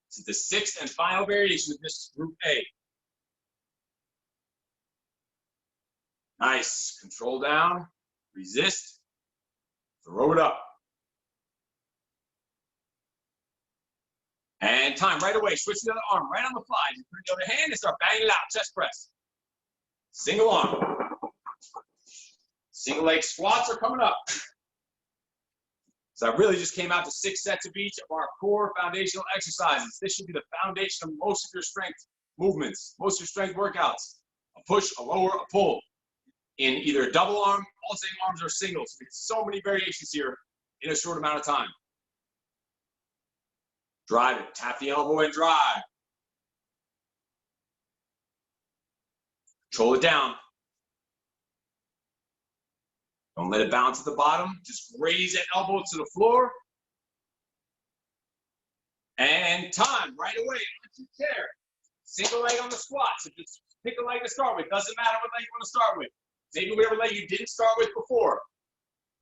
This is the 6th and final variation of this group A. Nice. Control down, resist, throw it up. And time right away. Switch to the other arm right on the fly. You put the other hand and start banging it out. Chest press. Single arm. Single leg squats are coming up. So I really just came out to 6 sets of each of our core foundational exercises. This should be the foundation of most of your strength movements, most of your strength workouts. A push, a lower, a pull. In either a double arm, alternating arms, or singles. We get so many variations here in a short amount of time. Drive it. Tap the elbow and drive. Control it down. Don't let it bounce at the bottom. Just raise that elbow to the floor. And time right away. Once you care. Single leg on the squat. So just pick a leg to start with. Doesn't matter what leg you want to start with. Maybe whatever leg you didn't start with before.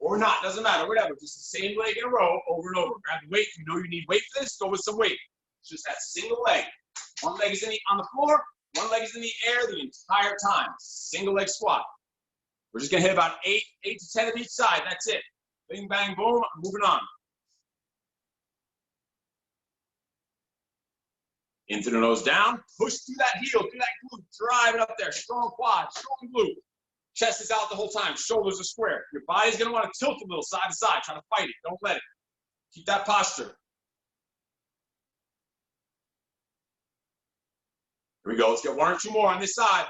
Or not. Doesn't matter. Whatever. Just the same leg in a row over and over. Grab the weight. If you know you need weight for this, go with some weight. It's just that single leg. One leg is on the floor. One leg is in the air the entire time. Single leg squat. We're just going to hit about 8 to 10 of each side. That's it. Bing, bang, boom. Moving on. In through the nose down. Push through that heel, through that glute. Drive it up there. Strong quad, strong glute. Chest is out the whole time. Shoulders are square. Your body's going to want to tilt a little side to side. Try to fight it. Don't let it. Keep that posture. Here we go. Let's get 1 or 2 more on this side.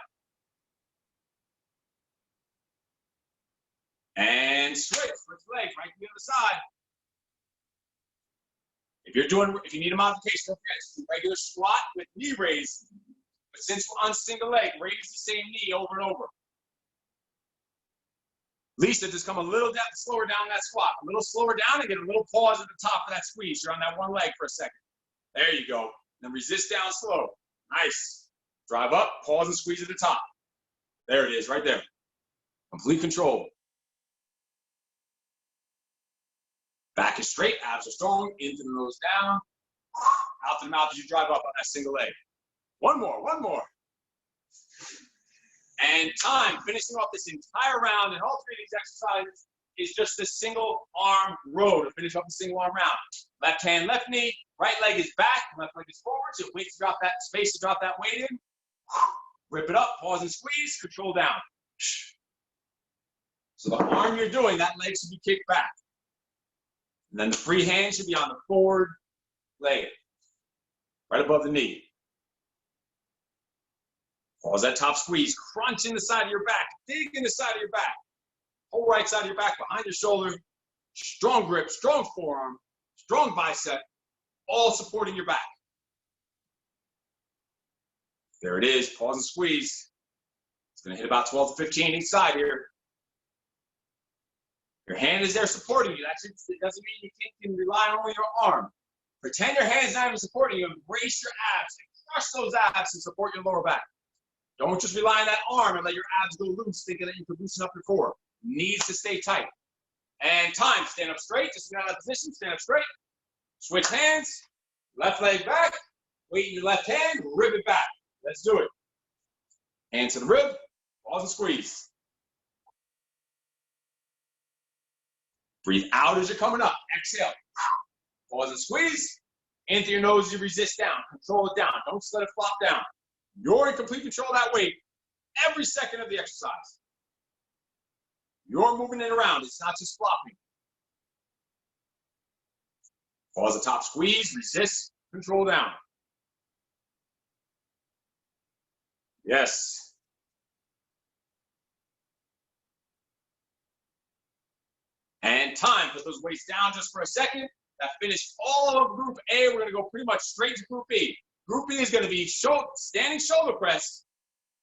And switch leg right to the other side. If you need a modification, don't forget to do regular squat with knee raise. But since we're on single leg, raise the same knee over and over. Lisa, just come a little slower down that squat. A little slower down and get a little pause at the top of that squeeze. You're on that one leg for a second. There you go. Then resist down slow. Nice. Drive up, pause and squeeze at the top. There it is, right there. Complete control. Back is straight, abs are strong, into the nose down, out to the mouth as you drive up on that single leg. One more. And time, finishing off this entire round, and all 3 of these exercises is just this single arm row to finish off the single arm round. Left hand, left knee, right leg is back, left leg is forward, so wait to drop that space to drop that weight in. Rip it up, pause and squeeze, control down. So the arm you're doing, that leg should be kicked back. And then the free hand should be on the forward leg, right above the knee. Pause that top squeeze, crunch in the side of your back, dig in the side of your back. Whole right side of your back behind your shoulder. Strong grip, strong forearm, strong bicep, all supporting your back. There it is, pause and squeeze. It's going to hit about 12 to 15 each side here. Your hand is there supporting you. It doesn't mean you can rely on only your arm. Pretend your hand's not even supporting you. Embrace your abs and crush those abs to support your lower back. Don't just rely on that arm and let your abs go loose thinking that you can loosen up your core. Needs to stay tight. And time, stand up straight. Just get out of that position, stand up straight. Switch hands, left leg back. Weight in your left hand, rib it back. Let's do it. Hand to the rib, pause and squeeze. Breathe out as you're coming up. Exhale. Pause and squeeze. In through your nose as you resist down. Control it down. Don't just let it flop down. You're in complete control of that weight every second of the exercise. You're moving it around. It's not just flopping. Pause the top, squeeze, resist, control down. Yes. And time. Put those weights down just for a second. That finished all of Group A. We're going to go pretty much straight to Group B. Group B is going to be standing shoulder press,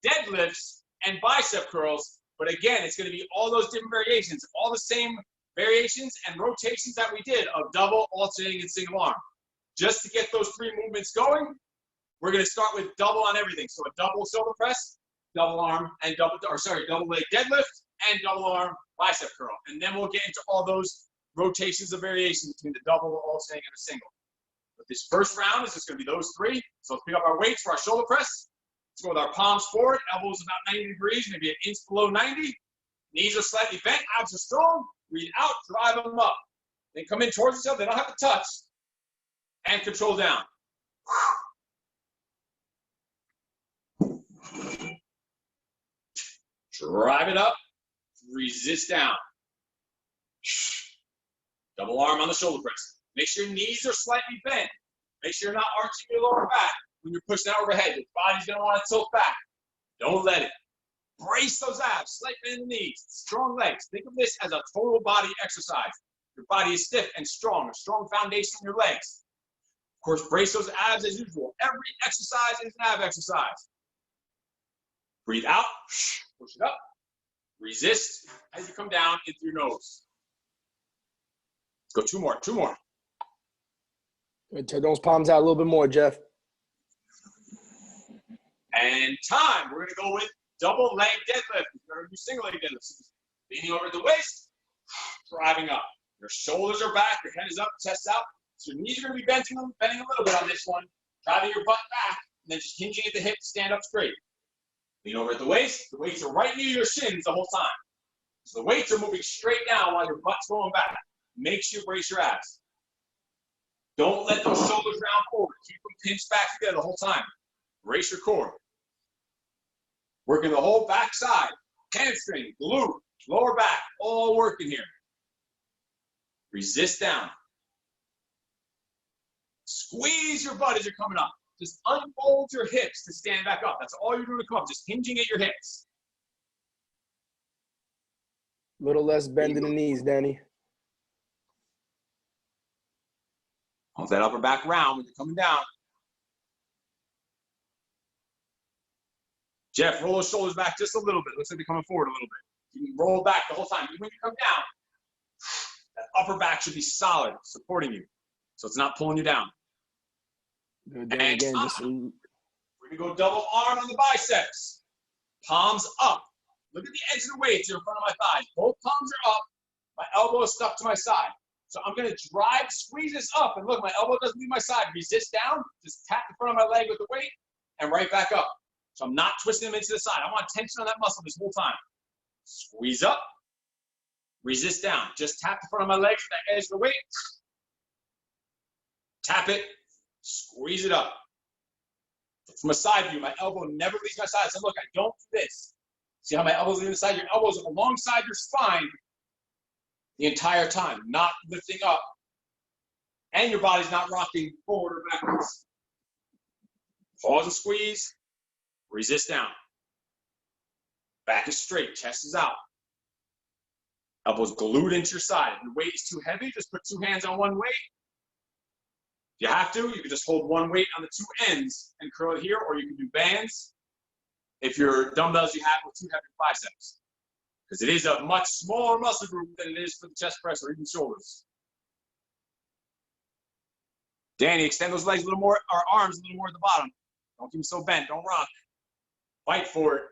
deadlifts, and bicep curls. But again, it's going to be all those different variations, all the same variations and rotations that we did of double, alternating, and single arm. Just to get those three movements going, we're going to start with double on everything. So a double shoulder press, double arm, and double leg deadlift, and double arm bicep curl. And then we'll get into all those rotations of variation between the double, the alternating, and the single. But this first round is just going to be those three. So let's pick up our weights for our shoulder press. Let's go with our palms forward, elbows about 90 degrees, maybe an inch below 90. Knees are slightly bent, abs are strong. Breathe out, drive them up. Then come in towards each other. They don't have to touch. And control down. Drive it up. Resist down. Double arm on the shoulder press. Make sure your knees are slightly bent. Make sure you're not arching your lower back when you're pushing out overhead. Your body's going to want to tilt back. Don't let it. Brace those abs, slight bend in the knees, strong legs. Think of this as a total body exercise. Your body is stiff and strong, a strong foundation in your legs. Of course, brace those abs as usual. Every exercise is an ab exercise. Breathe out, push it up, resist as you come down in through your nose. Let's go two more. Good. Turn those palms out a little bit more, Jeff. And time. We're going to go with double leg deadlift. We're going to do single leg deadlift. Leaning over the waist, driving up. Your shoulders are back, your head is up, chest out. So your knees are going to be bending a little bit on this one. Driving your butt back, and then just hinging at the hip to stand up straight. Lean over at the waist. The weights are right near your shins the whole time. So the weights are moving straight down while your butt's going back. Make sure you brace your abs. Don't let those shoulders round forward. Keep them pinched back together the whole time. Brace your core. Working the whole back side. Hamstring, glute, lower back, all working here. Resist down. Squeeze your butt as you're coming up. Just unfold your hips to stand back up. That's all you're doing to come up. Just hinging at your hips. A little less bend in the knees, Danny. Hold that upper back round when you're coming down. Jeff, roll those shoulders back just a little bit. Looks like they're coming forward a little bit. You can roll back the whole time. Even when you come down, that upper back should be solid, supporting you. So it's not pulling you down. Good. Danny, again, we're going to go double arm on the biceps. Palms up. Look at the edge of the weights in front of my thighs. Both palms are up. My elbow is stuck to my side. So I'm going to squeeze this up. And look, my elbow doesn't leave my side. Resist down. Just tap the front of my leg with the weight and right back up. So I'm not twisting them into the side. I want tension on that muscle this whole time. Squeeze up. Resist down. Just tap the front of my legs with that edge of the weight. Tap it. Squeeze it up. From a side view, my elbow never leaves my side. So look, I don't do this. See how my elbows leave the side? Your elbows are alongside your spine the entire time, not lifting up. And your body's not rocking forward or backwards. Pause and squeeze. Resist down. Back is straight, chest is out. Elbows glued into your side. If your weight is too heavy, just put two hands on one weight. If you have to, you can just hold one weight on the two ends and curl it here, or you can do bands. if your dumbbells you have with too heavy biceps, because it is a much smaller muscle group than it is for the chest press or even shoulders. Danny, extend those legs a little more, or arms a little more at the bottom. Don't keep them so bent. Don't rock. Fight for it.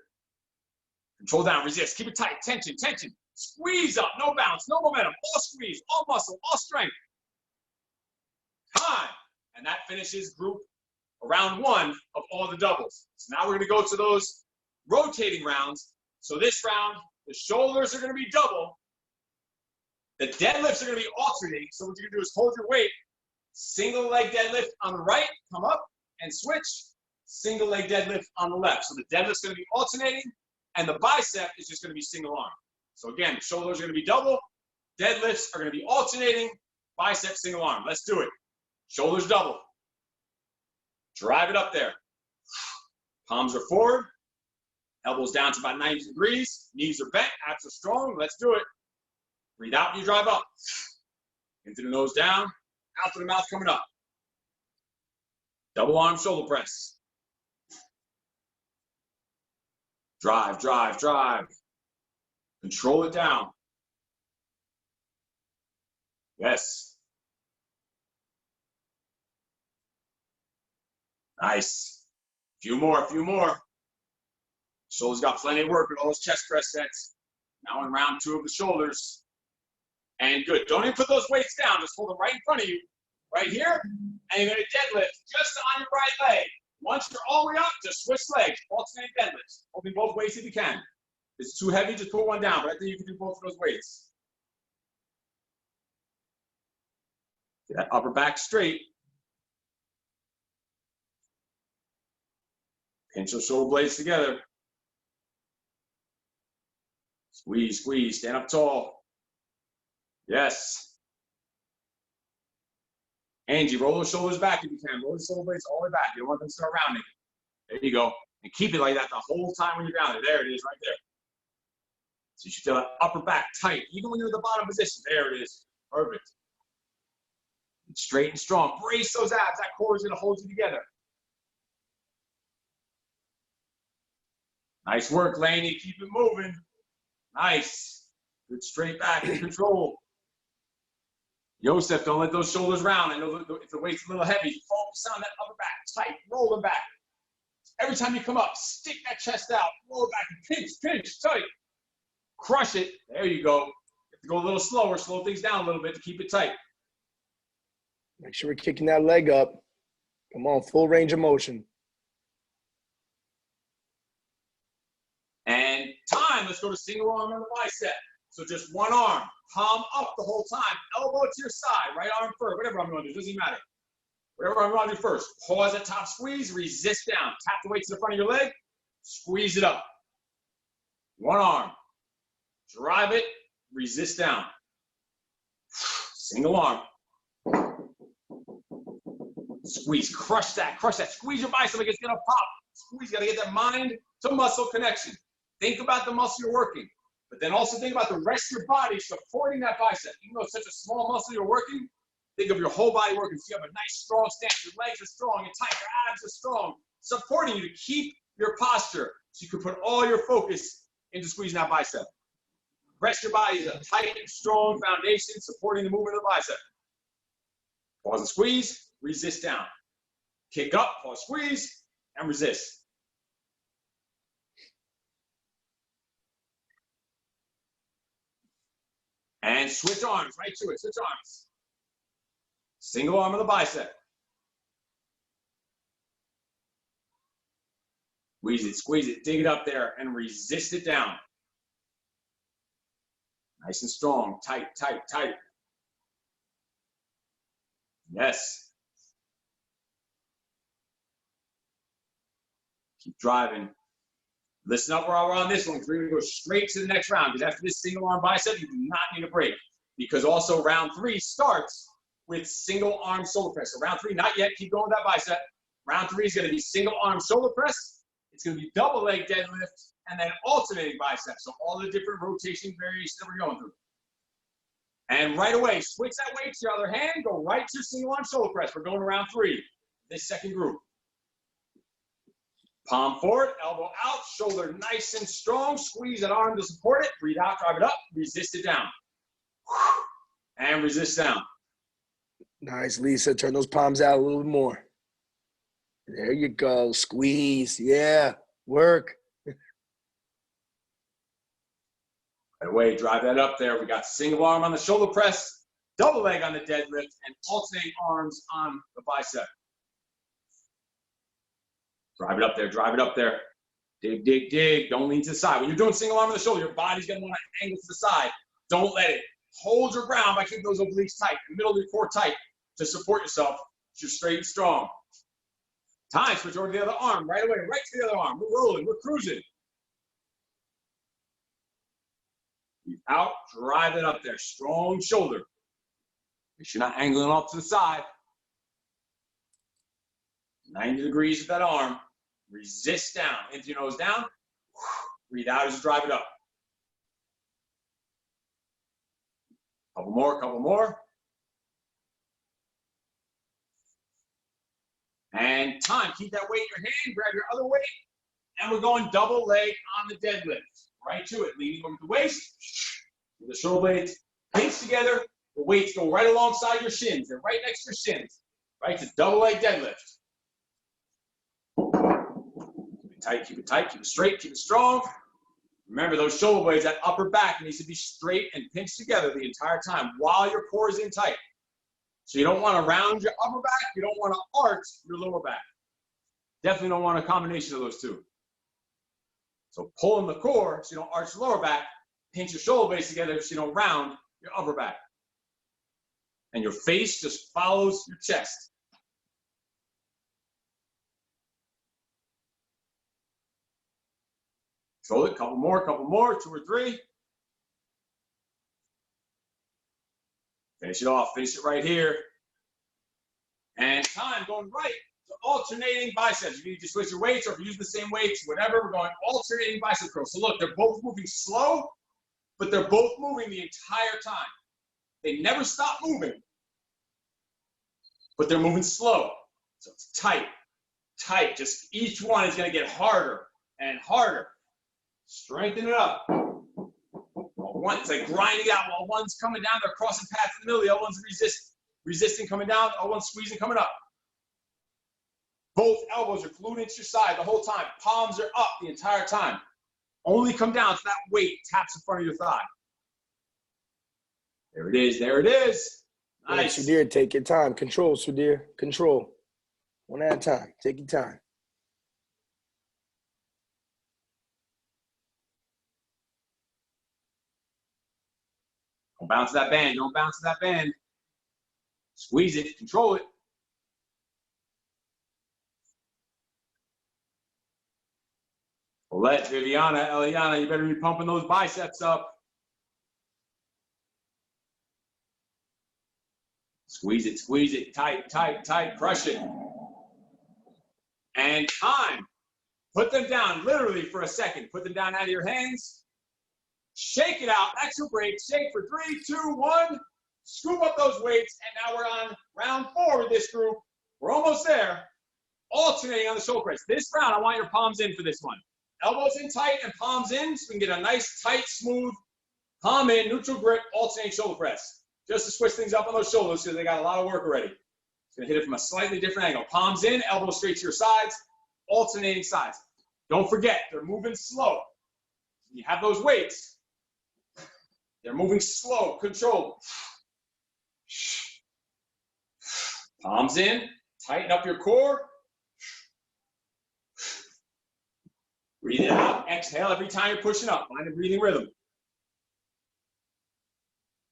Control down. Resist. Keep it tight. Tension. Tension. Squeeze up. No bounce. No momentum. All squeeze. All muscle. All strength. Time. And that finishes group round 1 of all the doubles. So now we're going to go to those rotating rounds. So this round, the shoulders are going to be double. The deadlifts are going to be alternating. So what you're going to do is hold your weight. Single leg deadlift on the right, come up and switch. Single leg deadlift on the left. So the deadlift's going to be alternating, and the bicep is just going to be single arm. So again, shoulders are going to be double. Deadlifts are going to be alternating. Bicep, single arm. Let's do it. Shoulders double. Drive it up there. Palms are forward. Elbows down to about 90 degrees. Knees are bent. Abs are strong. Let's do it. Breathe out and you drive up. Into the nose down. Out to the mouth coming up. Double arm shoulder press. Drive, drive, drive. Control it down. Yes. Nice. Few more, few more. Shoulders got plenty of work with all those chest press sets. Now in round 2 of the shoulders. And good. Don't even put those weights down. Just hold them right in front of you. Right here. And you're going to deadlift just on your right leg. Once you're all the way up, just switch legs. Alternate deadlifts. Holding both weights if you can. If it's too heavy, just put one down. But I think you can do both of those weights. Get that upper back straight. Pinch those shoulder blades together. Squeeze, squeeze. Stand up tall. Yes. Angie, roll those shoulders back if you can. Roll the shoulder blades all the way back. You don't want them to start rounding. There you go. And keep it like that the whole time when you're down there. There it is, right there. So you should feel that upper back tight, even when you're in the bottom position. There it is. Perfect. And straight and strong. Brace those abs. That core is going to hold you together. Nice work, Laney. Keep it moving. Nice. Good straight back and control. Joseph, don't let those shoulders round. I know if the weight's a little heavy, focus on that upper back, tight, roll them back. Every time you come up, stick that chest out, roll it back, and pinch, pinch, tight. Crush it. There you go. You have to go a little slower, slow things down a little bit to keep it tight. Make sure we're kicking that leg up. Come on, full range of motion. And time, let's go to single arm on the bicep. So just one arm, palm up the whole time, elbow to your side, right arm first, whatever I'm going to do, doesn't matter. Whatever I'm going to do first. Pause at top squeeze, resist down. Tap the weight to the front of your leg, squeeze it up. One arm, drive it, resist down. Single arm. Squeeze, crush that, squeeze your bicep like it's going to pop. Squeeze, you got to get that mind to muscle connection. Think about the muscle you're working. But then also think about the rest of your body supporting that bicep. Even though it's such a small muscle you're working, think of your whole body working. So you have a nice, strong stance. Your legs are strong. You're tight. Your abs are strong. Supporting you to keep your posture so you can put all your focus into squeezing that bicep. The rest of your body is a tight, strong foundation supporting the movement of the bicep. Pause and squeeze. Resist down. Kick up. Pause, squeeze, and resist. And switch arms, right to it, switch arms. Single arm of the bicep. Squeeze it, dig it up there, and resist it down. Nice and strong, tight, tight, tight. Yes. Keep driving. Listen up while we're on this one, because we're going to go straight to the next round. Because after this single arm bicep, you do not need a break. Because also round 3 starts with single arm shoulder press. So round 3, not yet. Keep going with that bicep. Round 3 is going to be single arm shoulder press. It's going to be double leg deadlift and then alternating biceps. So all the different rotation variations that we're going through. And right away, switch that weight to your other hand. Go right to single arm shoulder press. We're going to round 3, this second group. Palm forward, elbow out, shoulder nice and strong. Squeeze that arm to support it. Breathe out, drive it up, resist it down. And resist down. Nice, Lisa. Turn those palms out a little bit more. There you go. Squeeze. Yeah. Work. Right away, drive that up there. We got single arm on the shoulder press, double leg on the deadlift, and alternate arms on the bicep. Drive it up there, drive it up there. Dig, dig, dig. Don't lean to the side. When you're doing single arm on the shoulder, your body's going to want to angle to the side. Don't let it. Hold your ground by keeping those obliques tight, the middle of your core tight to support yourself. So you're straight and strong. Time, switch over to the other arm. Right away, right to the other arm. We're rolling, we're cruising. Out, drive it up there. Strong shoulder. Make sure you're not angling off to the side. 90 degrees with that arm. Resist down. Into your nose down. Breathe out as you drive it up. Couple more, couple more. And time. Keep that weight in your hand. Grab your other weight. And we're going double leg on the deadlift. Right to it. Leaning over the waist. With the shoulder blades pinch together. The weights go right alongside your shins. They're right next to your shins. Right to double leg deadlift. Keep it tight, keep it tight, keep it straight, keep it strong. Remember those shoulder blades, that upper back needs to be straight and pinched together the entire time while your core is in tight. So you don't want to round your upper back. You don't want to arch your lower back. Definitely don't want a combination of those two. So pull in the core so you don't arch the lower back. Pinch your shoulder blades together so you don't round your upper back. And your face just follows your chest. Control it, couple more, 2 or 3. Finish it off, finish it right here. And time, going right. So alternating biceps. You need to switch your weights, or if you use the same weights, whatever, we're going alternating bicep curls. So look, they're both moving slow, but they're both moving the entire time. They never stop moving, but they're moving slow. So it's tight, tight. Just each one is gonna get harder and harder. Strengthen it up. It's like grinding out while one's coming down, they're crossing paths in the middle, the other one's resisting coming down, the other one's squeezing coming up. Both elbows are glued into your side the whole time. Palms are up the entire time. Only come down so that weight taps in front of your thigh. There it is, there it is. Nice. Right, Sudhir, take your time. Control, Sudhir. Control. One at a time. Take your time. Don't bounce that band. Don't bounce that band. Squeeze it. Control it. Let Viviana, Eliana, you better be pumping those biceps up. Squeeze it, tight, tight, tight, crush it. And time. Put them down literally for a second. Put them down out of your hands. Shake it out, extra break, shake for 3, 2, 1. Scoop up those weights, and now we're on round 4 with this group. We're almost there. Alternating on the shoulder press. This round, I want your palms in for this one. Elbows in tight and palms in, so we can get a nice, tight, smooth, palm in, neutral grip, alternating shoulder press. Just to switch things up on those shoulders because they got a lot of work already. It's gonna hit it from a slightly different angle. Palms in, elbows straight to your sides, alternating sides. Don't forget, they're moving slow. You have those weights. They're moving slow, controlled. Palms in, tighten up your core. Breathe it out, exhale every time you're pushing up. Find a breathing rhythm.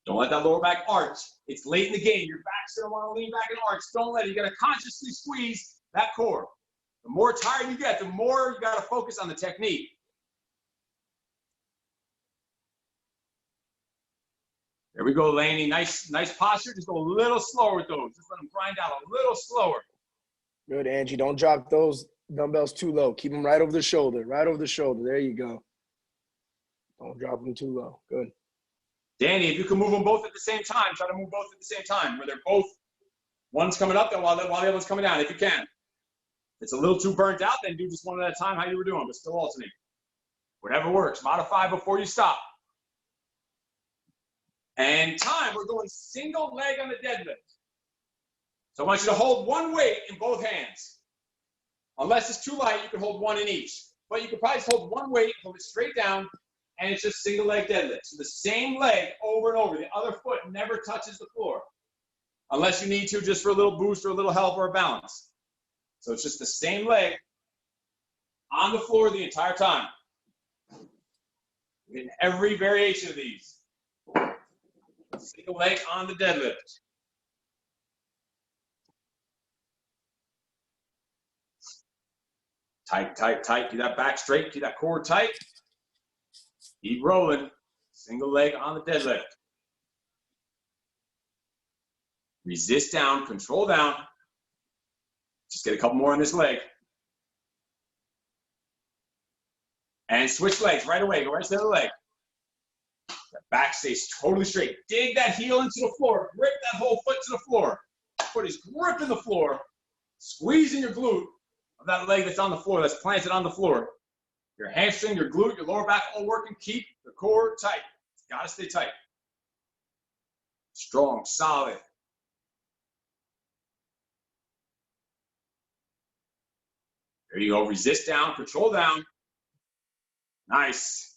Don't let that lower back arch. It's late in the game. Your back's gonna wanna lean back and arch. Don't let it. You gotta consciously squeeze that core. The more tired you get, the more you gotta focus on the technique. There we go, Laney. Nice posture. Just go a little slower with those. Just let them grind out a little slower. Good, Angie. Don't drop those dumbbells too low. Keep them right over the shoulder. Right over the shoulder. There you go. Don't drop them too low. Good. Danny, if you can move them both at the same time, try to move both at the same time, where they're both, one's coming up while the other one's coming down, if you can. it's a little too burnt out, then do just one at a time how you were doing, but still alternate. Whatever works. Modify before you stop. And time, we're going single leg on the deadlift. So I want you to hold one weight in both hands. Unless it's too light, you can hold one in each. But you can probably just hold one weight, hold it straight down, and it's just single leg deadlift. So the same leg over and over. The other foot never touches the floor. Unless you need to just for a little boost or a little help or a balance. So it's just the same leg on the floor the entire time. In every variation of these. Single leg on the deadlift. Tight, tight, tight. Keep that back straight. Keep that core tight. Keep rolling. Single leg on the deadlift. Resist down, control down. Just get a couple more on this leg. And switch legs right away. Go right to the other leg. That back stays totally straight. Dig that heel into the floor. Grip that whole foot to the floor. Foot is gripping the floor. Squeezing your glute of that leg that's on the floor, that's planted on the floor. Your hamstring, your glute, your lower back all working. Keep the core tight. It's got to stay tight. Strong, solid. There you go. Resist down, control down. Nice.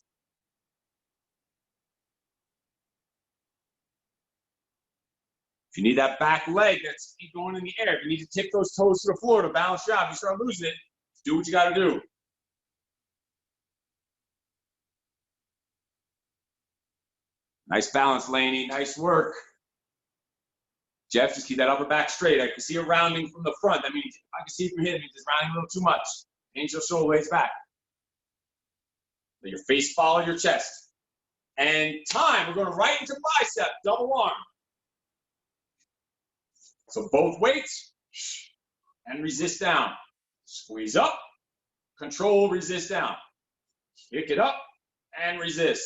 If you need that back leg that's going in the air, if you need to tip those toes to the floor to balance you out, if you start losing it, do what you got to do. Nice balance, Laney. Nice work. Jeff, just keep that upper back straight. I can see it rounding from the front. That means if I can see it from here, it means it's rounding a little too much. Change your shoulder blades back. Let your face follow your chest. And time, we're going right into bicep, double arm. So both weights, and resist down. Squeeze up, control, resist down. Kick it up, and resist.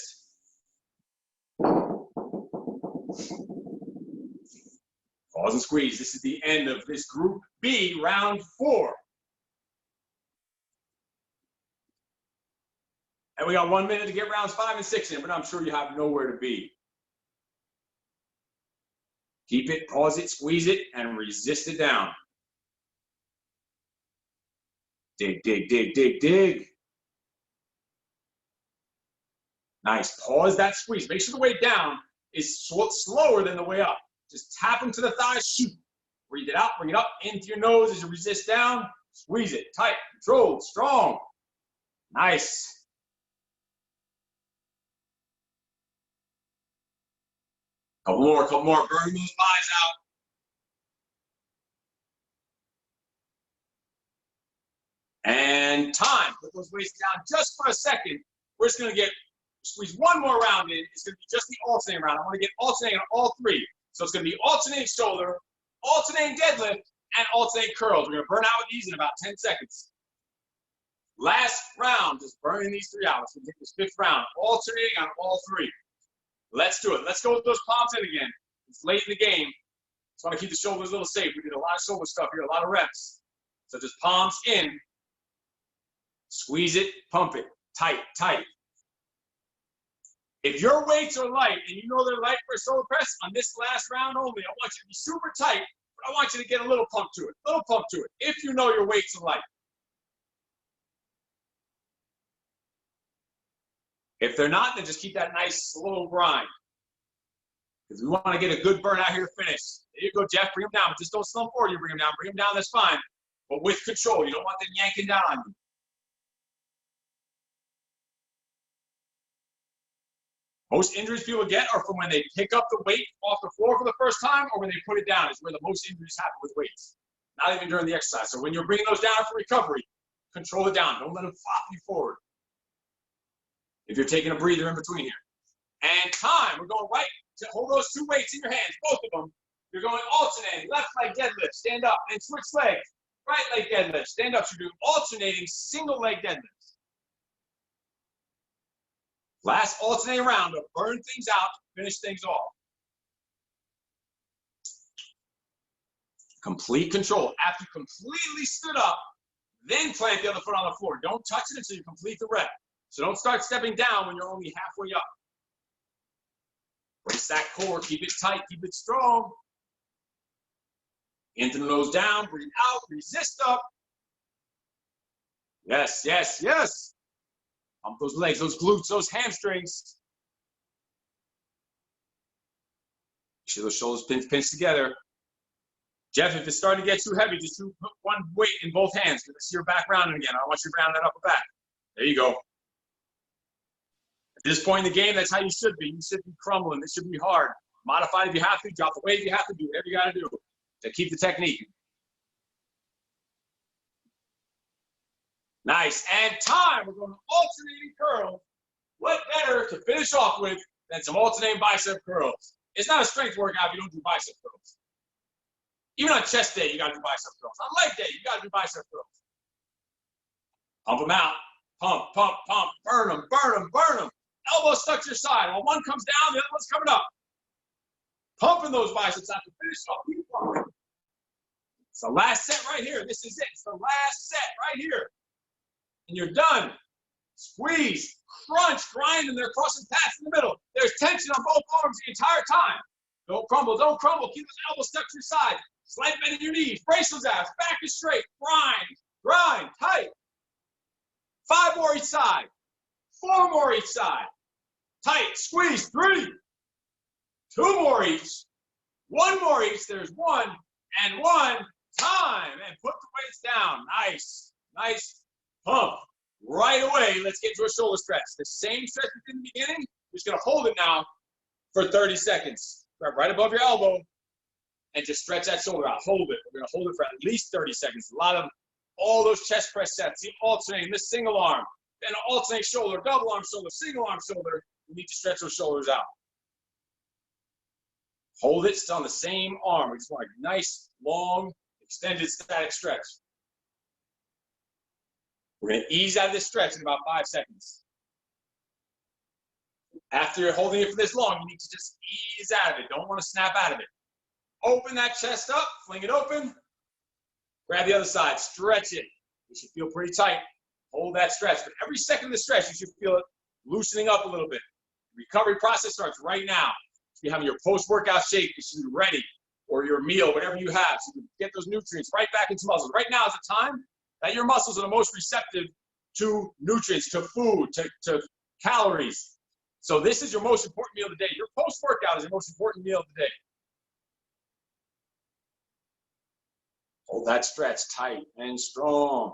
Pause and squeeze. This is the end of this Group B, round 4. And we got 1 minute to get rounds 5 and 6 in, but I'm sure you have nowhere to be. Keep it, pause it, squeeze it, and resist it down. Dig, dig, dig, dig, dig. Nice. Pause that squeeze. Make sure the way down is slower than the way up. Just tap them to the thighs, shoot. Breathe it out, bring it up into your nose as you resist down. Squeeze it, tight, controlled, strong. Nice. Couple more. Burn those thighs out. And time. Put those weights down just for a second. We're just going to squeeze one more round in. It's going to be just the alternating round. I want to get alternating on all 3. So it's going to be alternating shoulder, alternating deadlift, and alternating curls. We're going to burn out with these in about 10 seconds. Last round, just burning these 3 out. We're going to take this 5th round, alternating on all 3. Let's do it. Let's go with those palms in again. It's late in the game. Just want to keep the shoulders a little safe. We did a lot of shoulder stuff here, a lot of reps. So just palms in. Squeeze it, pump it. Tight, tight. If your weights are light and you know they're light for a shoulder press, on this last round only, I want you to be super tight, but I want you to get a little pump to it. Little pump to it, if you know your weights are light. If they're not, then just keep that nice slow grind. Because we want to get a good burn out here to finish. There you go, Jeff. Bring them down. But just don't slump forward. You bring them down. Bring them down. That's fine. But with control. You don't want them yanking down on you. Most injuries people get are from when they pick up the weight off the floor for the first time or when they put it down is where the most injuries happen with weights. Not even during the exercise. So when you're bringing those down for recovery, control it down. Don't let them flop you forward. If you're taking a breather in between here. And time, we're going right to hold those 2 weights in your hands, both of them. You're going alternating, left leg deadlift, stand up, and switch legs. Right leg deadlift, stand up. You're doing alternating single leg deadlifts. Last alternating round to burn things out, finish things off. Complete control. After you completely stood up, then plant the other foot on the floor. Don't touch it until you complete the rep. So don't start stepping down when you're only halfway up. Brace that core, keep it tight, keep it strong. Into the nose down, breathe out, resist up. Yes, yes, yes. Pump those legs, those glutes, those hamstrings. Make sure those shoulders pinch together. Jeff, if it's starting to get too heavy, just put one weight in both hands. Let's see your back rounding again. I want you to round that upper back. There you go. At this point in the game, that's how you should be. You should be crumbling. This should be hard. Modify it if you have to. Drop the weight if you have to. Do whatever you got to do to keep the technique. Nice. And time. We're going to alternating curls. What better to finish off with than some alternating bicep curls? It's not a strength workout if you don't do bicep curls. Even on chest day, you got to do bicep curls. On leg day, you got to do bicep curls. Pump them out. Pump, pump, pump. Burn them, burn them, burn them. Elbows stuck to your side. While one comes down, the other one's coming up. Pumping those biceps out to finish off. Keep pumping. It's the last set right here. This is it. It's the last set right here. And you're done. Squeeze, crunch, grind, and they're crossing paths in the middle. There's tension on both arms the entire time. Don't crumble, don't crumble. Keep those elbows stuck to your side. Slight bend in your knees. Brace those abs. Back is straight. Grind, grind, tight. 5 more each side. 4 more each side. Tight, squeeze. 3. 2 more each. 1 more each. There's 1 and 1. Time. And put the weights down. Nice, nice pump. Right away, let's get to a shoulder stretch. The same stretch we did in the beginning. We're just going to hold it now for 30 seconds. Grab right above your elbow and just stretch that shoulder out. Hold it. We're going to hold it for at least 30 seconds. A lot of all those chest press sets, the alternating, this single arm, then alternate shoulder, double arm shoulder, single arm shoulder. You need to stretch those shoulders out. Hold it still on the same arm. We just want a nice, long, extended static stretch. We're going to ease out of this stretch in about 5 seconds. After you're holding it for this long, you need to just ease out of it. Don't want to snap out of it. Open that chest up, fling it open. Grab the other side, stretch it. You should feel pretty tight. Hold that stretch. But every second of the stretch, you should feel it loosening up a little bit. The recovery process starts right now. You have your post-workout shake. You should be ready, or your meal, whatever you have, so you can get those nutrients right back into muscles. Right now is the time that your muscles are the most receptive to nutrients, to food, to calories. So this is your most important meal of the day. Your post-workout is your most important meal of the day. Hold that stretch tight and strong.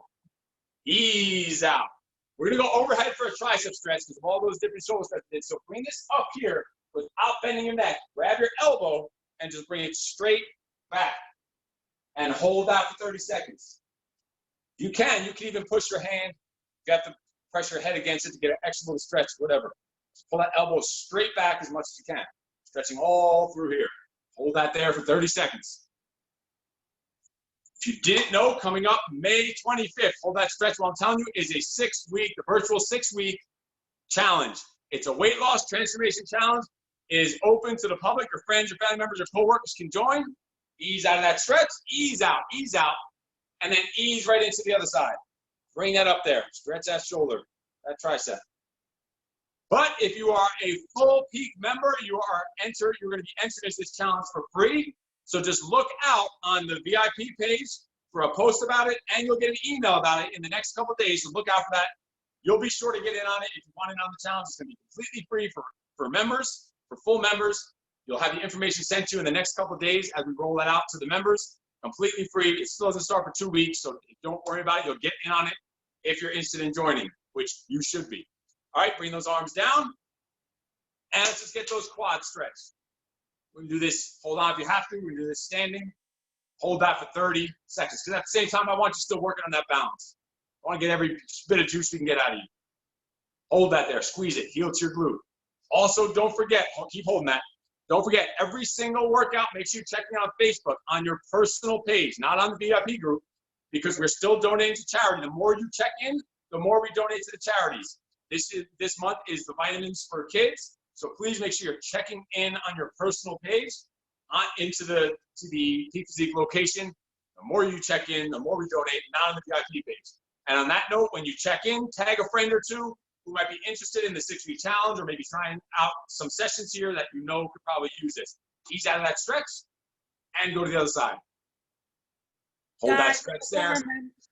Ease out. We're going to go overhead for a tricep stretch because of all those different shoulder stretches. So bring this up here without bending your neck. Grab your elbow and just bring it straight back. And hold that for 30 seconds. You can even push your hand. You have to press your head against it to get an extra little stretch, whatever. Just pull that elbow straight back as much as you can. Stretching all through here. Hold that there for 30 seconds. If you didn't know, coming up May 25th, hold that stretch. What I'm telling you is a 6-week, the virtual 6-week challenge. It's a weight loss transformation challenge. It is open to the public. Your friends, your family members, your coworkers can join. Ease out of that stretch. Ease out, and then ease right into the other side. Bring that up there. Stretch that shoulder, that tricep. But if you are a full peak member, you're going to be entered into this challenge for free. So just look out on the VIP page for a post about it, and you'll get an email about it in the next couple of days. So look out for that. You'll be sure to get in on it if you want in on the challenge. It's going to be completely free for members, for full members. You'll have the information sent to you in the next couple of days as we roll that out to the members. Completely free. It still doesn't start for 2 weeks, so don't worry about it. You'll get in on it if you're interested in joining, which you should be. All right, bring those arms down, and let's just get those quads stretched. We're going to do this, hold on if you have to. We're going to do this standing. Hold that for 30 seconds. Because at the same time, I want you still working on that balance. I want to get every bit of juice we can get out of you. Hold that there. Squeeze it. Heel to your glute. Also, don't forget, keep holding that. Don't forget, every single workout, make sure you check me out on Facebook on your personal page, not on the VIP group, because we're still donating to charity. The more you check in, the more we donate to the charities. This month is the vitamins for kids. So please make sure you're checking in on your personal page into the Peak Physique location. The more you check in, the more we donate, not on the VIP page. And on that note, when you check in, tag a friend or two who might be interested in the 6-week challenge or maybe trying out some sessions here that you know could probably use this. Ease out of that stretch and go to the other side. Hold that Guys, stretch there.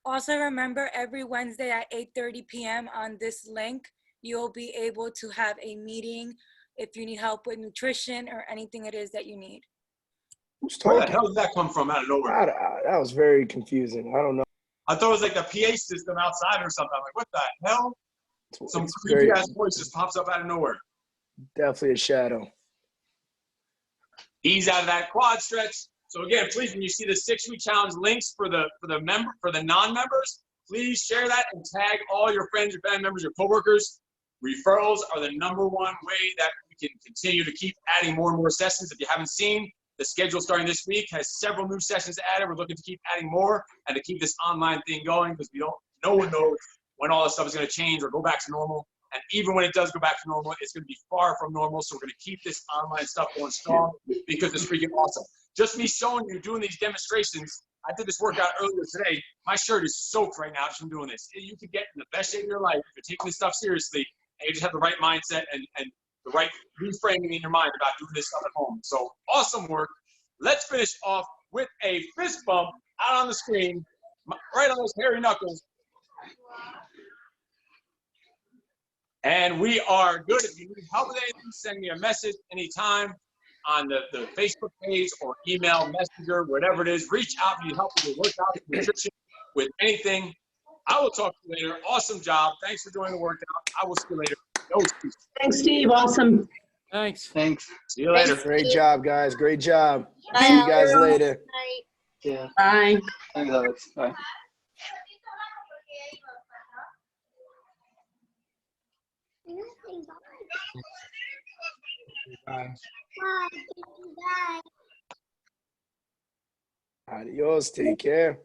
Also remember, every Wednesday at 8:30 p.m. on this link, you'll be able to have a meeting if you need help with nutrition or anything it is that you need. Who's Where the talking? hell did that come from out of nowhere? That was very confusing. I don't know. I thought it was like the PA system outside or something. I'm like, what the hell? Some It's creepy very, ass voice just pops up out of nowhere. definitely a shadow. Ease out of that quad stretch. So again, please, when you see the 6-week challenge links for the non-members, please share that and tag all your friends, your family members, your coworkers. Referrals are the #1 way that we can continue to keep adding more and more sessions. If you haven't seen, the schedule starting this week has several new sessions added. We're looking to keep adding more and to keep this online thing going because no one knows when all this stuff is going to change or go back to normal. And even when it does go back to normal, it's going to be far from normal. So we're going to keep this online stuff going strong because it's freaking awesome. Just me showing you, doing these demonstrations. I did this workout earlier today. My shirt is soaked right now just from doing this. You can get in the best shape of your life if you're taking this stuff seriously and you just have the right mindset and the right reframing in your mind about doing this stuff at home. So awesome work. Let's finish off with a fist bump out on the screen, right on those hairy knuckles. And we are good. If you need help with anything, send me a message anytime on the Facebook page or email, messenger, whatever it is. Reach out if you need help with your workout, nutrition, with anything. I will talk to you later. Awesome job. Thanks for doing the workout. I will see you later. No excuses. Thanks, Steve. Awesome. Thanks. Thanks. See you later. Great job, guys. Great job. See you guys later. Yeah. Bye. Thanks, Alex. Bye. Adios. Take care.